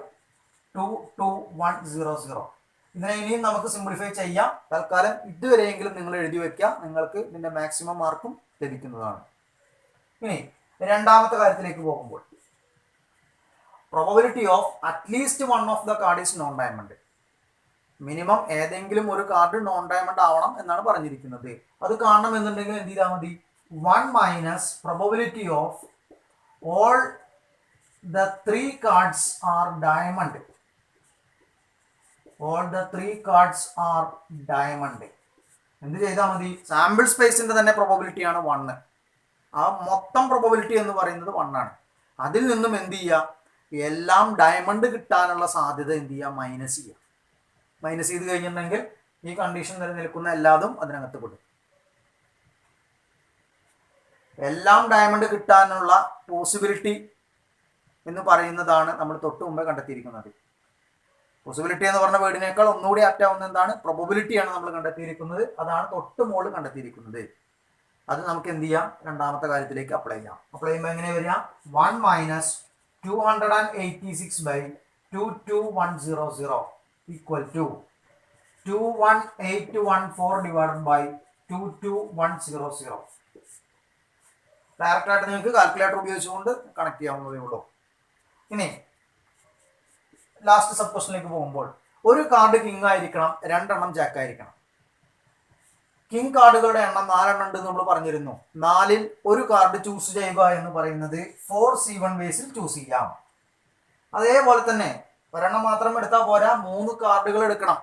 22100. ഇതിനെ ഇനിയും നമുക്ക് സിംപ്ലിഫൈ ചെയ്യാം. തൽക്കാലം ഇതുവരെയെങ്കിലും നിങ്ങൾ എഴുതി വെക്കുക. നിങ്ങൾക്ക് ഇതിന്റെ മാക്സിമം മാർക്കും ലഭിക്കുന്നതാണ്. ഇനി രണ്ടാമത്തെ കാര്യത്തിലേക്ക് പോകുമ്പോൾ probability of at least 1 of the card is known diamond. Minimum ഏതെങ്കിലും ഒരു കാർഡ് നോൺ ഡയമണ്ട് ആവണം എന്നാണ് പറഞ്ഞിരിക്കുന്നത്. അത് കാണണം എന്നുണ്ടെങ്കിൽ എന്ത് ചെയ്താൽ മതി? 1 minus probability of all the 3 cards R diamond. All the 3 cards R diamond. എന്ത് ചെയ്താൽ മതി? സാമ്പിൾ സ്പേസിന്റെ തന്നെ പ്രോബബിലിറ്റി ആണ് 1. ആ മൊത്തം പ്രോബബിലിറ്റി എന്ന് പറയുന്നത് 1 ആണ്. അതിൽ നിന്നും എന്ത് ചെയ്യുക? എല്ലാം ഡയമണ്ട് കിട്ടാനുള്ള സാധ്യത എന്ത് ചെയ്യുക? മൈനസ് ചെയ്യുക. മൈനസ് ചെയ്ത് കഴിഞ്ഞിട്ടുണ്ടെങ്കിൽ ഈ കണ്ടീഷൻ നിലനിൽക്കുന്ന എല്ലാതും അതിനകത്ത് പെടും. എല്ലാം ഡയമണ്ട് കിട്ടാനുള്ള പോസിബിലിറ്റി എന്ന് പറയുന്നതാണ് നമ്മൾ തൊട്ട് മുമ്പേ കണ്ടെത്തിയിരിക്കുന്നത്. പോസിബിലിറ്റി എന്ന് പറഞ്ഞ വേർഡിനേക്കാൾ ഒന്നുകൂടി ആപ്റ്റാവുന്ന എന്താണ്? പ്രോബബിലിറ്റിയാണ് നമ്മൾ കണ്ടെത്തിയിരിക്കുന്നത്. അതാണ് തൊട്ട് മുകളിൽ കണ്ടെത്തിയിരിക്കുന്നത്. അത് നമുക്ക് എന്ത് ചെയ്യാം? രണ്ടാമത്തെ കാര്യത്തിലേക്ക് അപ്ലൈ ചെയ്യാം. അപ്ലൈ ചെയ്യുമ്പോൾ എങ്ങനെ വരിക? 1 minus 286 by 22100 equal to 21814 divided by 22100. Direct ആയിട്ട് നിങ്ങൾക്ക് കാൽക്കുലേറ്റർ ഉപയോഗിച്ചുകൊണ്ട് കണക്ട് ചെയ്യാവുന്നതേ ഉള്ളൂ. ഇനി ലാസ്റ്റ് സബ് ക്വസ്റ്റനിലേക്ക് പോകുമ്പോൾ ഒരു കാർഡ് കിങ് ആയിരിക്കണം, 2 എണ്ണം ജാക്ക് ആയിരിക്കണം. കിങ് കാർഡുകളുടെ എണ്ണം 4 എണ്ണം ഉണ്ട് നമ്മൾ പറഞ്ഞിരുന്നു. 4ൽ ഒരു കാർഡ് ചൂസ് ചെയ്യുക എന്ന് പറയുന്നത് 4C1 വേസിൽ ചൂസ് ചെയ്യാം. അതേപോലെ തന്നെ ഒരെണ്ണം മാത്രം എടുത്താൽ പോരാ, 3 കാർഡുകൾ എടുക്കണം.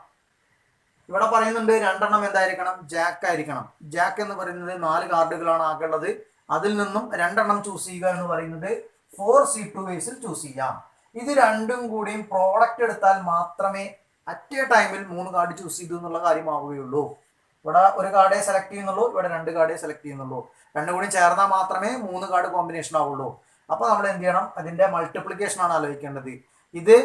ഇവിടെ പറയുന്നുണ്ട് 2 എണ്ണം എന്തായിരിക്കണം? ജാക്ക് ആയിരിക്കണം. ജാക്ക് എന്ന് പറയുന്നത് 4 കാർഡുകളാണ് ആകെയുള്ളത്. അതിൽ നിന്നും 2 എണ്ണം ചൂസ് ചെയ്യുക എന്ന് പറയുന്നത് 4C2 വേസിൽ ചൂസ് ചെയ്യാം. ഇത് രണ്ടും കൂടിയും പ്രോഡക്റ്റ് എടുത്താൽ മാത്രമേ അറ്റ് എ ടൈമിൽ 3 കാർഡ് ചൂസ് ചെയ്തു എന്നുള്ള കാര്യമാവുകയുള്ളൂ. ഇവിടെ ഒരു കാർഡേ സെലക്ട് ചെയ്യുന്നുള്ളൂ, ഇവിടെ 2 കാർഡേ സെലക്ട് ചെയ്യുന്നുള്ളൂ. രണ്ടും കൂടി ചേർന്നാൽ മാത്രമേ 3 കാർഡ് കോമ്പിനേഷൻ ആവുള്ളൂ. അപ്പോൾ നമ്മൾ എന്ത് ചെയ്യണം? അതിന്റെ മൾട്ടിപ്ലിക്കേഷൻ ആണ് ആലോചിക്കേണ്ടത്. ഇത്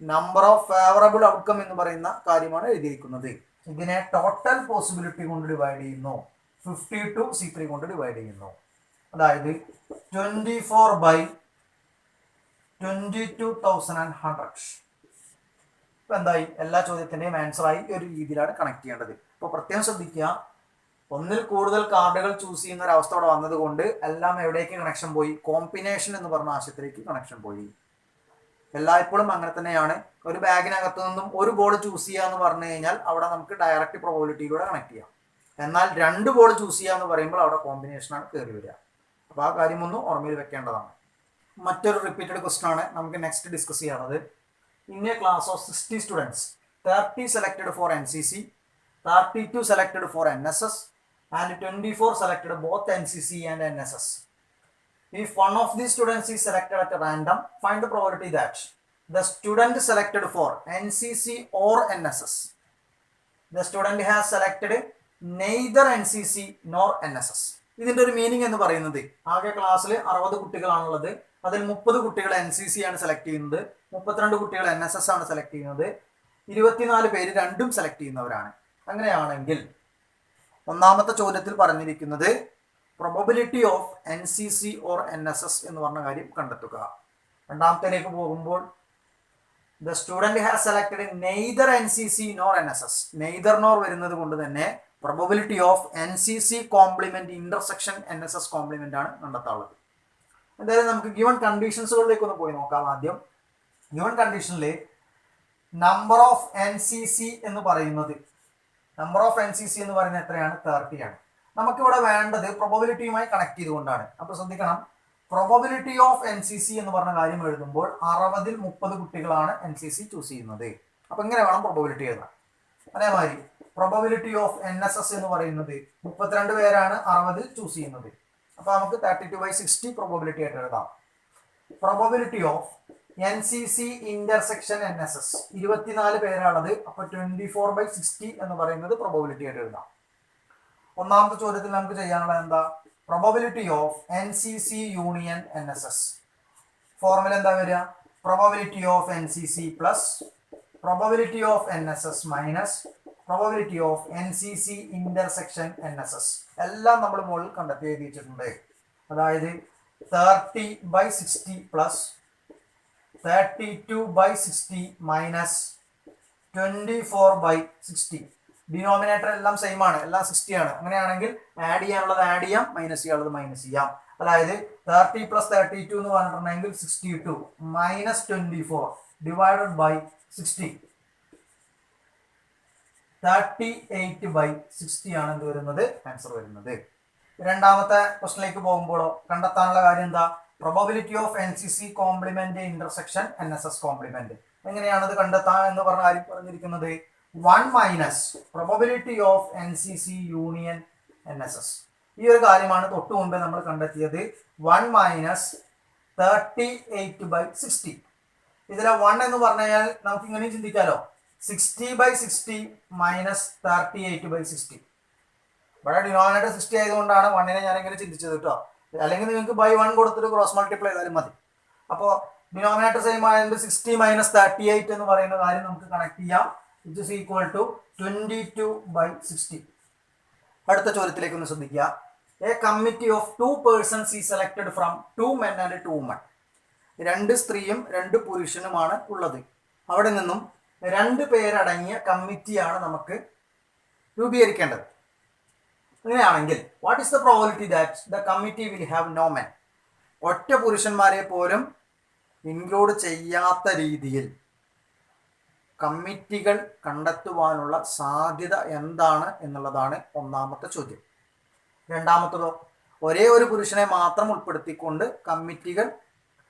നമ്പർ ഓഫ് ഫേവറബിൾ ഔട്ട്കം എന്ന് പറയുന്ന കാര്യമാണ് എഴുതിയിരിക്കുന്നത്. ഇതിനെ ടോട്ടൽ പോസിബിലിറ്റി കൊണ്ട് ഡിവൈഡ് ചെയ്യുന്നു. 52C3 കൊണ്ട് ഡിവൈഡ് ചെയ്യുന്നു. അതായത് 24 ബൈ 22,100. ഇപ്പൊ എന്തായി? എല്ലാ ചോദ്യത്തിന്റെയും ആൻസറായി ഒരു രീതിയിലാണ് കണക്ട് ചെയ്യേണ്ടത്. അപ്പോൾ പ്രത്യേകം ശ്രദ്ധിക്കുക, ഒന്നിൽ കൂടുതൽ കാർഡുകൾ ചൂസ് ചെയ്യുന്ന ഒരു അവസ്ഥ അവിടെ വന്നതുകൊണ്ട് എല്ലാം എവിടേക്ക് കണക്ഷൻ പോയി? കോമ്പിനേഷൻ എന്ന് പറഞ്ഞ ആശയത്തിലേക്ക് കണക്ഷൻ പോയി. എല്ലായ്പ്പോഴും അങ്ങനെ തന്നെയാണ്. ഒരു ബാഗിനകത്തു നിന്നും ഒരു ബോൾ ചൂസ് ചെയ്യുക എന്ന് പറഞ്ഞു കഴിഞ്ഞാൽ അവിടെ നമുക്ക് ഡയറക്റ്റ് പ്രോബബിലിറ്റിയിലൂടെ കണക്ട് ചെയ്യാം. എന്നാൽ രണ്ട് ബോൾ ചൂസ് ചെയ്യുക എന്ന് പറയുമ്പോൾ അവിടെ കോമ്പിനേഷനാണ് കയറി വരിക. അപ്പോൾ ആ കാര്യം ഒന്ന് ഓർമ്മയിൽ വെക്കേണ്ടതാണ്. മറ്റൊരു റിപ്പീറ്റഡ് ക്വസ്റ്റൻ ആണ് നമുക്ക് നെക്സ്റ്റ് ഡിസ്കസ് ചെയ്യാനുള്ളത്. In A class of 60 students, 30 selected four NCC, 32 selected four NSS and 24 selected both NCC and NSS. If one of these students is selected at random, find the probability that the student selected for NCC or NSS, the student has selected neither NCC nor NSS. ഇതിന്റെ ഒരു meaning എന്ന് പറയുന്നത്, ആകെ ക്ലാസ്സിൽ 60 കുട്ടികളാണുള്ളത്. അതിൽ 30 കുട്ടികൾ NCC ആണ് select ചെയ്യുന്നത്, 32 കുട്ടികൾ NSS ആണ് സെലക്ട് ചെയ്യുന്നത്, 24 പേര് രണ്ടും സെലക്ട് ചെയ്യുന്നവരാണ്. അങ്ങനെയാണെങ്കിൽ ഒന്നാമത്തെ ചോദ്യത്തിൽ പറഞ്ഞിരിക്കുന്നത് probability of NCC or NSS എന്ന് പറഞ്ഞ കാര്യം കണ്ടെത്തുക. രണ്ടാമത്തേലേക്ക് പോകുമ്പോൾ the student has selected neither NCC nor NSS. Neither nor വരുന്നത് കൊണ്ട് തന്നെ probability of NCC complement intersection NSS complement ആണ് കണ്ടെത്താനുള്ളത്. എന്തായാലും നമുക്ക് ഗിവൺ കണ്ടീഷൻസുകളിലേക്ക് ഒന്ന് പോയി നോക്കാം. ആദ്യം ഗിവൺ കണ്ടീഷനിൽ നമ്പർ ഓഫ് NCC എന്ന് പറയുന്നത്, നമ്പർ ഓഫ് NCC എന്ന് പറയുന്നത് എത്രയാണ്? 30 ആണ്. നമുക്കിവിടെ വേണ്ടത് പ്രോബബിലിറ്റിയുമായി കണക്ട് ചെയ്തുകൊണ്ടാണ്. അപ്പോൾ ശ്രദ്ധിക്കണം, പ്രോബബിലിറ്റി ഓഫ് NCC എന്ന് പറഞ്ഞ കാര്യം എഴുതുമ്പോൾ 60-ൽ 30 കുട്ടികളാണ് NCC ചൂസ് ചെയ്യുന്നത്. അപ്പോൾ ഇങ്ങനെ വേണം പ്രോബബിലിറ്റി എഴുതാൻ. അതേമാതിരി പ്രോബബിലിറ്റി ഓഫ് NSS എന്ന് പറയുന്നത് 32 പേരാണ് 60-ൽ ചൂസ് ചെയ്യുന്നത്. അപ്പോൾ നമുക്ക് 32/60 പ്രോബബിലിറ്റി ആയിട്ട് എഴുതാം. Probability of NCC intersection NSS 24 പേരാണുള്ളത്. അപ്പോൾ 24/60 എന്ന് പറയുന്നത് പ്രോബബിലിറ്റി ആയിട്ട് എഴുതാം. ഒന്നാമത്തെ ചോദ്യത്തിൽ നമുക്ക് ചെയ്യാനുള്ളത് എന്താ? Probability of NCC union NSS. Formula എന്താ വരിക? Probability of NCC plus probability of NSS minus probability of NCC intersection NSS. എല്ലാം നമ്മൾ മുകളിൽ കണ്ടെത്തി എഴുതി വെച്ചിട്ടുണ്ട്. അതായത് 30/60 പ്ലസ് 32/60 മൈനസ് 24/60. ഡിനോമിനേറ്റർ എല്ലാം സെയിം ആണ്, എല്ലാം 60 ആണ്. അങ്ങനെയാണെങ്കിൽ ആഡ് ചെയ്യാനുള്ളത് ആഡ് ചെയ്യാം, മൈനസ് ചെയ്യാനുള്ളത് മൈനസ് ചെയ്യാം. അതായത് 30 + 32 എന്ന് പറഞ്ഞിട്ടുണ്ടെങ്കിൽ 62 മൈനസ് 24 ഡിവൈഡഡ് ബൈ 60. 38/60 ആണ് എന്ത് വരുന്നത്? ആൻസർ വരുന്നത്. രണ്ടാമത്തെ ക്വസ്റ്റനിലേക്ക് പോകുമ്പോഴോ കണ്ടെത്താനുള്ള കാര്യം എന്താ? Probability of NCC complement intersection NSS complement. എങ്ങനെയാണത് കണ്ടെത്താൻ എന്ന് പറഞ്ഞ കാര്യം പറഞ്ഞിരിക്കുന്നത് 1 minus probability of NCC union NSS. ഈ ഒരു കാര്യമാണ് തൊട്ട് മുമ്പേ നമ്മൾ കണ്ടെത്തിയത്. 1 മൈനസ് 38/60. ഇതിലെ 1 എന്ന് പറഞ്ഞു കഴിഞ്ഞാൽ നമുക്ക് ഇങ്ങനെ ചിന്തിക്കാലോ, 60/60 മൈനസ് 38/60. ഇവിടെ ഡിനോമിനേറ്റർ 60 ആയതുകൊണ്ടാണ് 1നെ ഞാൻ ഇങ്ങനെ ചിന്തിച്ചത് കേട്ടോ. അല്ലെങ്കിൽ നിങ്ങൾക്ക് ബൈ 1 കൊടുത്തിട്ട് ക്രോസ് മൾട്ടിപ്ലൈ ചെയ്താലും മതി. അപ്പോൾ ഡിനോമിനേറ്റർ സെയിം ആയതുകൊണ്ട് 60 മൈനസ് 38 എന്ന് പറയുന്ന കാര്യം നമുക്ക് കണക്ട് ചെയ്യാം. It is equal to 22/60. അടുത്ത ചോദ്യത്തിലേക്ക് ഒന്ന് ശ്രദ്ധിക്കുക. A committee of 2 persons is selected from 2 men and 2 women. 2 സ്ത്രീയും 2 പുരുഷനുമാണ് ഉള്ളത്. അവിടെ നിന്നും 2 പേരടങ്ങിയ കമ്മിറ്റിയാണ് നമുക്ക് രൂപീകരിക്കേണ്ടത്. അങ്ങനെയാണെങ്കിൽ what is the probability that the committee will have no men? ഒറ്റ പുരുഷന്മാരെ പോലും ഇൻക്ലൂഡ് ചെയ്യാത്ത രീതിയിൽ കമ്മിറ്റികൾ കണ്ടെത്തുവാനുള്ള സാധ്യത എന്താണ് എന്നുള്ളതാണ് ഒന്നാമത്തെ ചോദ്യം. രണ്ടാമത്തതോ, ഒരേ ഒരു പുരുഷനെ മാത്രം ഉൾപ്പെടുത്തിക്കൊണ്ട് കമ്മിറ്റികൾ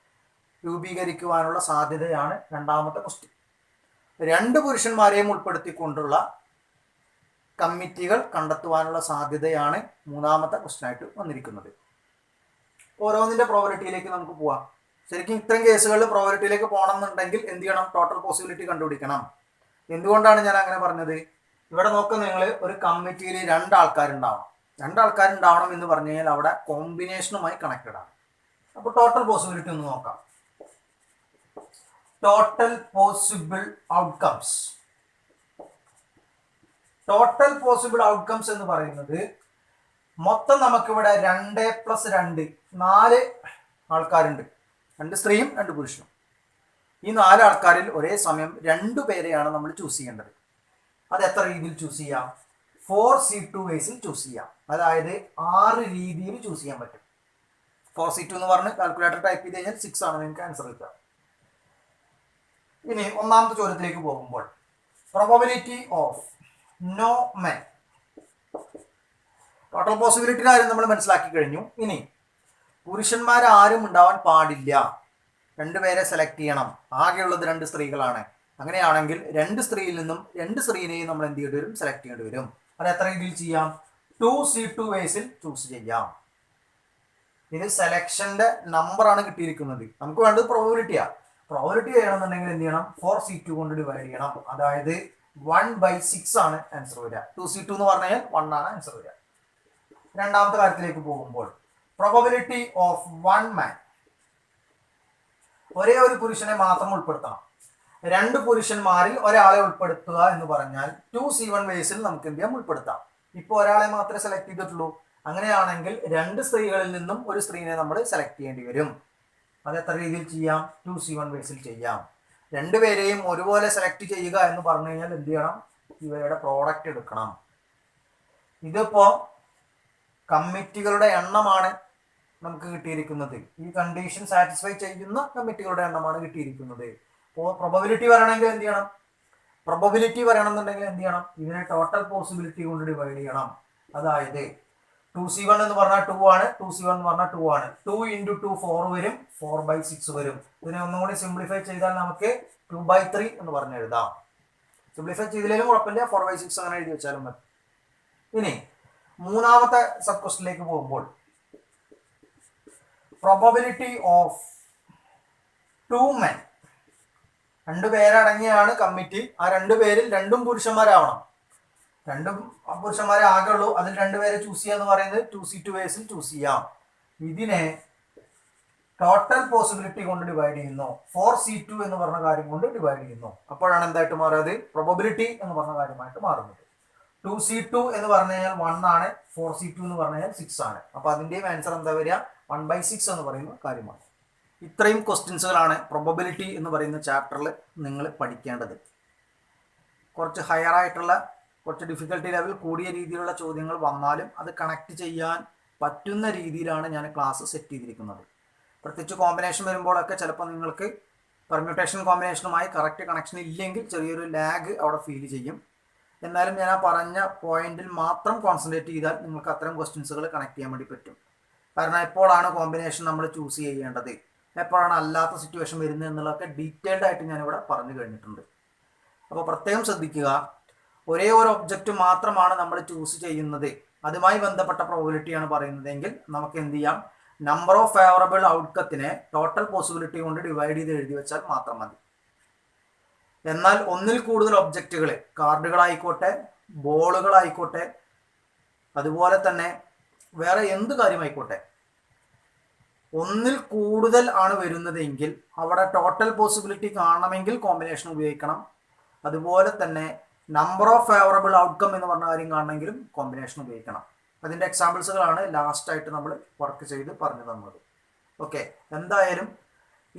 രൂപീകരിക്കുവാനുള്ള സാധ്യതയാണ് രണ്ടാമത്തെ ക്വസ്റ്റ്യൻ. 2 പുരുഷന്മാരെയും ഉൾപ്പെടുത്തിക്കൊണ്ടുള്ള കമ്മിറ്റികൾ കണ്ടെത്തുവാനുള്ള സാധ്യതയാണ് മൂന്നാമത്തെ ക്വസ്റ്റ്യൻ ആയിട്ട് വന്നിരിക്കുന്നത്. ഓരോന്നിന്റെ പ്രോബബിലിറ്റിയിലേക്ക് നമുക്ക് പോവാം. ശരിക്കും ഇത്തരം കേസുകളിൽ പ്രോബബിലിറ്റിയിലേക്ക് പോകണം എന്നുണ്ടെങ്കിൽ എന്ത് ചെയ്യണം? ടോട്ടൽ പോസിബിലിറ്റി കണ്ടുപിടിക്കണം. എന്തുകൊണ്ടാണ് ഞാൻ അങ്ങനെ പറഞ്ഞത്? ഇവിടെ നോക്കുക, നിങ്ങൾ ഒരു കമ്മിറ്റിയിൽ 2 ആൾക്കാരുണ്ടാവണം. 2 ആൾക്കാരുണ്ടാവണം എന്ന് പറഞ്ഞു കഴിഞ്ഞാൽ അവിടെ കോമ്പിനേഷനുമായി കണക്റ്റഡ് ആണ്. അപ്പോൾ ടോട്ടൽ പോസിബിലിറ്റി ഒന്ന് നോക്കാം. Total possible outcomes. Total possible outcomes എന്ന് പറയുന്നത് മൊത്തം നമുക്കിവിടെ 2 + 2 4 ആൾക്കാരുണ്ട്. 2 സ്ത്രീയും 2 പുരുഷനും. ഈ 4 ആൾക്കാരിൽ ഒരേ സമയം 2 പേരെയാണ് നമ്മൾ ചൂസ് ചെയ്യേണ്ടത്. അത് എത്ര രീതിയിൽ ചൂസ് ചെയ്യാം? 4C2 വേസിൽ ചൂസ് ചെയ്യാം. അതായത് 6 രീതിയിൽ ചൂസ് ചെയ്യാൻ പറ്റും. 4C2 എന്ന് പറഞ്ഞ് കാൽക്കുലേറ്റർ ടൈപ്പ് ചെയ്ത് കഴിഞ്ഞാൽ 6 ആണ് നിങ്ങൾക്ക് ആൻസർ കിട്ടുക. ഇനി ഒന്നാമത്തെ ചോദ്യത്തിലേക്ക് പോകുമ്പോൾ probability of no men. Total പോസിബിലിറ്റിയുടെ കാര്യം നമ്മൾ മനസ്സിലാക്കി കഴിഞ്ഞു. ഇനി പുരുഷന്മാരാരും ഉണ്ടാവാൻ പാടില്ല, 2 പേരെ സെലക്ട് ചെയ്യണം, ആകെയുള്ളത് 2 സ്ത്രീകളാണ്. അങ്ങനെയാണെങ്കിൽ 2 സ്ത്രീയിൽ നിന്നും 2 സ്ത്രീനെയും നമ്മൾ എന്ത് ചെയ്യേണ്ടി വരും? സെലക്ട് ചെയ്യേണ്ടി വരും. അത് എത്ര രീതിയിൽ ചെയ്യാം? 2C2 വേസിൽ ചൂസ് ചെയ്യാം. ഇത് സെലക്ഷന്റെ നമ്പറാണ് കിട്ടിയിരിക്കുന്നത്. നമുക്ക് വേണ്ടത് പ്രോബബിലിറ്റിയാണ്. പ്രോബബിലിറ്റി ചെയ്യണമെന്നുണ്ടെങ്കിൽ എന്ത് ചെയ്യണം? 4C2 കൊണ്ട് ഡിവൈഡ് ചെയ്യണം. അതായത് 1/6 ആണ് ആൻസർ വരിക. 2C2 എന്ന് പറഞ്ഞു കഴിഞ്ഞാൽ 1 ആണ് ആൻസർ വരിക. രണ്ടാമത്തെ കാര്യത്തിലേക്ക് പോകുമ്പോൾ പ്രോബബിലിറ്റി ഓഫ് 1 മാൻ. ഒരേ ഒരു പുരുഷനെ മാത്രം ഉൾപ്പെടുത്തണം. 2 പുരുഷന്മാരിൽ ഒരാളെ ഉൾപ്പെടുത്തുക എന്ന് പറഞ്ഞാൽ 2C1 വേസിൽ നമുക്ക് എന്ത് ചെയ്യാം? ഉൾപ്പെടുത്താം. ഇപ്പോൾ ഒരാളെ മാത്രമേ സെലക്ട് ചെയ്തിട്ടുള്ളൂ. അങ്ങനെയാണെങ്കിൽ 2 സ്ത്രീകളിൽ നിന്നും ഒരു സ്ത്രീനെ നമ്മൾ സെലക്ട് ചെയ്യേണ്ടി വരും. അത് എത്ര രീതിയിൽ ചെയ്യാം? 2C1 വേസിൽ ചെയ്യാം. 2 പേരെയും ഒരുപോലെ സെലക്ട് ചെയ്യുക എന്ന് പറഞ്ഞു കഴിഞ്ഞാൽ എന്ത് ചെയ്യണം? ഇവയുടെ പ്രോഡക്റ്റ് എടുക്കണം. ഇതിപ്പോ കമ്മിറ്റികളുടെ എണ്ണമാണ് നമുക്ക് കിട്ടിയിരിക്കുന്നത്. ഈ കണ്ടീഷൻ സാറ്റിസ്ഫൈ ചെയ്യുന്ന കമ്മിറ്റികളുടെ എണ്ണമാണ് കിട്ടിയിരിക്കുന്നത്. അപ്പോൾ പ്രോബബിലിറ്റി പറയണമെങ്കിൽ എന്ത് ചെയ്യണം? പ്രോബബിലിറ്റി പറയണമെന്നുണ്ടെങ്കിൽ എന്ത് ചെയ്യണം? ഇതിനെ ടോട്ടൽ പോസിബിലിറ്റി കൊണ്ട് ഡിവൈഡ് ചെയ്യണം. അതായത് 2C1 എന്ന് പറഞ്ഞാൽ 2 ആണ്, 2C1 എന്ന് പറഞ്ഞാൽ 2 ആണ്. 2 × 2 4 വരും, 4/6 വരും. ഇതിനെ ഒന്നും കൂടി സിംപ്ലിഫൈ ചെയ്താൽ നമുക്ക് 2/3 എന്ന് പറഞ്ഞ് എഴുതാം. സിംപ്ലിഫൈ ചെയ്തില്ലെങ്കിലും കുഴപ്പമില്ല, 4/6 അങ്ങനെ എഴുതി വെച്ചാലും മതി. ഇനി മൂന്നാമത്തെ സബ് ക്വസ്റ്റിലേക്ക് പോകുമ്പോൾ പ്രോബബിലിറ്റി ഓഫ് 2 men. 2 പേരടങ്ങിയാണ് കമ്മിറ്റി. ആ 2 പേരിൽ 2 പുരുഷന്മാരാവണം. 2 പുരുഷന്മാരെ ആകെ ഉള്ളൂ. അതിൽ 2 പേരെ ചൂസ് ചെയ്യുക എന്ന് പറയുന്നത് 2C2 വേസിൽ ചൂസ് ചെയ്യാം. ഇതിനെ ടോട്ടൽ പോസിബിലിറ്റി കൊണ്ട് ഡിവൈഡ് ചെയ്യുന്നു. 4C2 എന്ന് പറഞ്ഞ കാര്യം കൊണ്ട് ഡിവൈഡ് ചെയ്യുന്നു. അപ്പോഴാണ് എന്തായിട്ട് മാറുന്നത്? പ്രോബബിലിറ്റി എന്ന് പറഞ്ഞ കാര്യമായിട്ട് മാറുന്നത്. 2C2 എന്ന് പറഞ്ഞു കഴിഞ്ഞാൽ 1 ആണ്, 4C2 എന്ന് പറഞ്ഞു കഴിഞ്ഞാൽ 6 ആണ്. അപ്പൊ അതിന്റെയും ആൻസർ എന്താ വരിക? 1/6 എന്ന് പറയുന്ന കാര്യമാണ്. ഇത്രയും ക്വസ്റ്റ്യൻസുകളാണ് പ്രോബബിലിറ്റി എന്ന് പറയുന്ന ചാപ്റ്ററിൽ നിങ്ങൾ പഠിക്കേണ്ടത്. കുറച്ച് ഹയർ ആയിട്ടുള്ള, കുറച്ച് ഡിഫിക്കൽട്ടി ലെവൽ കൂടിയ രീതിയിലുള്ള ചോദ്യങ്ങൾ വന്നാലും അത് കണക്ട് ചെയ്യാൻ പറ്റുന്ന രീതിയിലാണ് ഞാൻ ക്ലാസ് സെറ്റ് ചെയ്തിരിക്കുന്നത്. പ്രത്യേകിച്ച് കോമ്പിനേഷൻ വരുമ്പോഴൊക്കെ ചിലപ്പോൾ നിങ്ങൾക്ക് പെർമ്യൂട്ടേഷൻ കോമ്പിനേഷനുമായി കറക്റ്റ് കണക്ഷൻ ഇല്ലെങ്കിൽ ചെറിയൊരു ലാഗ് അവിടെ ഫീൽ ചെയ്യും. എന്നാലും ഞാൻ ആ പറഞ്ഞ പോയിന്റിൽ മാത്രം കോൺസെൻട്രേറ്റ് ചെയ്താൽ നിങ്ങൾക്ക് അത്തരം ക്വസ്റ്റ്യൻസുകൾ കണക്ട് ചെയ്യാൻ വേണ്ടി പറ്റും. കാരണം എപ്പോഴാണ് കോമ്പിനേഷൻ നമ്മൾ ചൂസ് ചെയ്യേണ്ടത്, എപ്പോഴാണ് അല്ലാത്ത സിറ്റുവേഷൻ വരുന്നത് എന്നുള്ളതൊക്കെ ഡീറ്റെയിൽഡ് ആയിട്ട് ഞാനിവിടെ പറഞ്ഞു കഴിഞ്ഞിട്ടുണ്ട്. അപ്പോൾ പ്രത്യേകം ശ്രദ്ധിക്കുക, ഒരേ ഒരു ഒബ്ജക്റ്റ് മാത്രമാണ് നമ്മൾ ചൂസ് ചെയ്യുന്നത്, അതുമായി ബന്ധപ്പെട്ട പ്രോബബിലിറ്റിയാണ് പറയുന്നതെങ്കിൽ നമുക്ക് എന്ത് ചെയ്യാം? നമ്പർ ഓഫ് ഫേവറബിൾ ഔട്ട്കത്തിനെ ടോട്ടൽ പോസിബിലിറ്റി കൊണ്ട് ഡിവൈഡ് ചെയ്ത് എഴുതി വെച്ചാൽ മാത്രം മതി. എന്നാൽ ഒന്നിൽ കൂടുതൽ ഒബ്ജക്റ്റുകൾ, കാർഡുകളായിക്കോട്ടെ, ബോളുകളായിക്കോട്ടെ, അതുപോലെ തന്നെ വേറെ എന്ത് കാര്യമായിക്കോട്ടെ, ഒന്നിൽ കൂടുതൽ ആണ് വരുന്നതെങ്കിൽ അവിടെ ടോട്ടൽ പോസിബിലിറ്റി കാണണമെങ്കിൽ കോമ്പിനേഷൻ ഉപയോഗിക്കണം. അതുപോലെ തന്നെ നമ്പർ ഓഫ് ഫേവറബിൾ ഔട്ട്കം എന്ന് പറഞ്ഞ കാര്യം കാണണമെങ്കിലും കോമ്പിനേഷൻ ഉപയോഗിക്കണം. അതിൻ്റെ എക്സാമ്പിൾസുകളാണ് ലാസ്റ്റായിട്ട് നമ്മൾ വർക്ക് ചെയ്ത് പറഞ്ഞു തന്നത്. ഓക്കെ, എന്തായാലും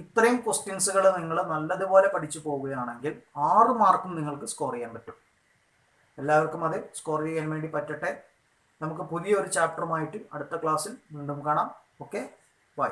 ഇത്രയും ക്വസ്റ്റ്യൻസുകൾ നിങ്ങൾ നല്ലതുപോലെ പഠിച്ചു പോവുകയാണെങ്കിൽ 6 മാർക്കും നിങ്ങൾക്ക് സ്കോർ ചെയ്യാൻ പറ്റും. എല്ലാവർക്കും അത് സ്കോർ ചെയ്യാൻ വേണ്ടി പറ്റട്ടെ. നമുക്ക് പുതിയൊരു ചാപ്റ്ററുമായിട്ട് അടുത്ത ക്ലാസ്സിൽ വീണ്ടും കാണാം. Okay, by.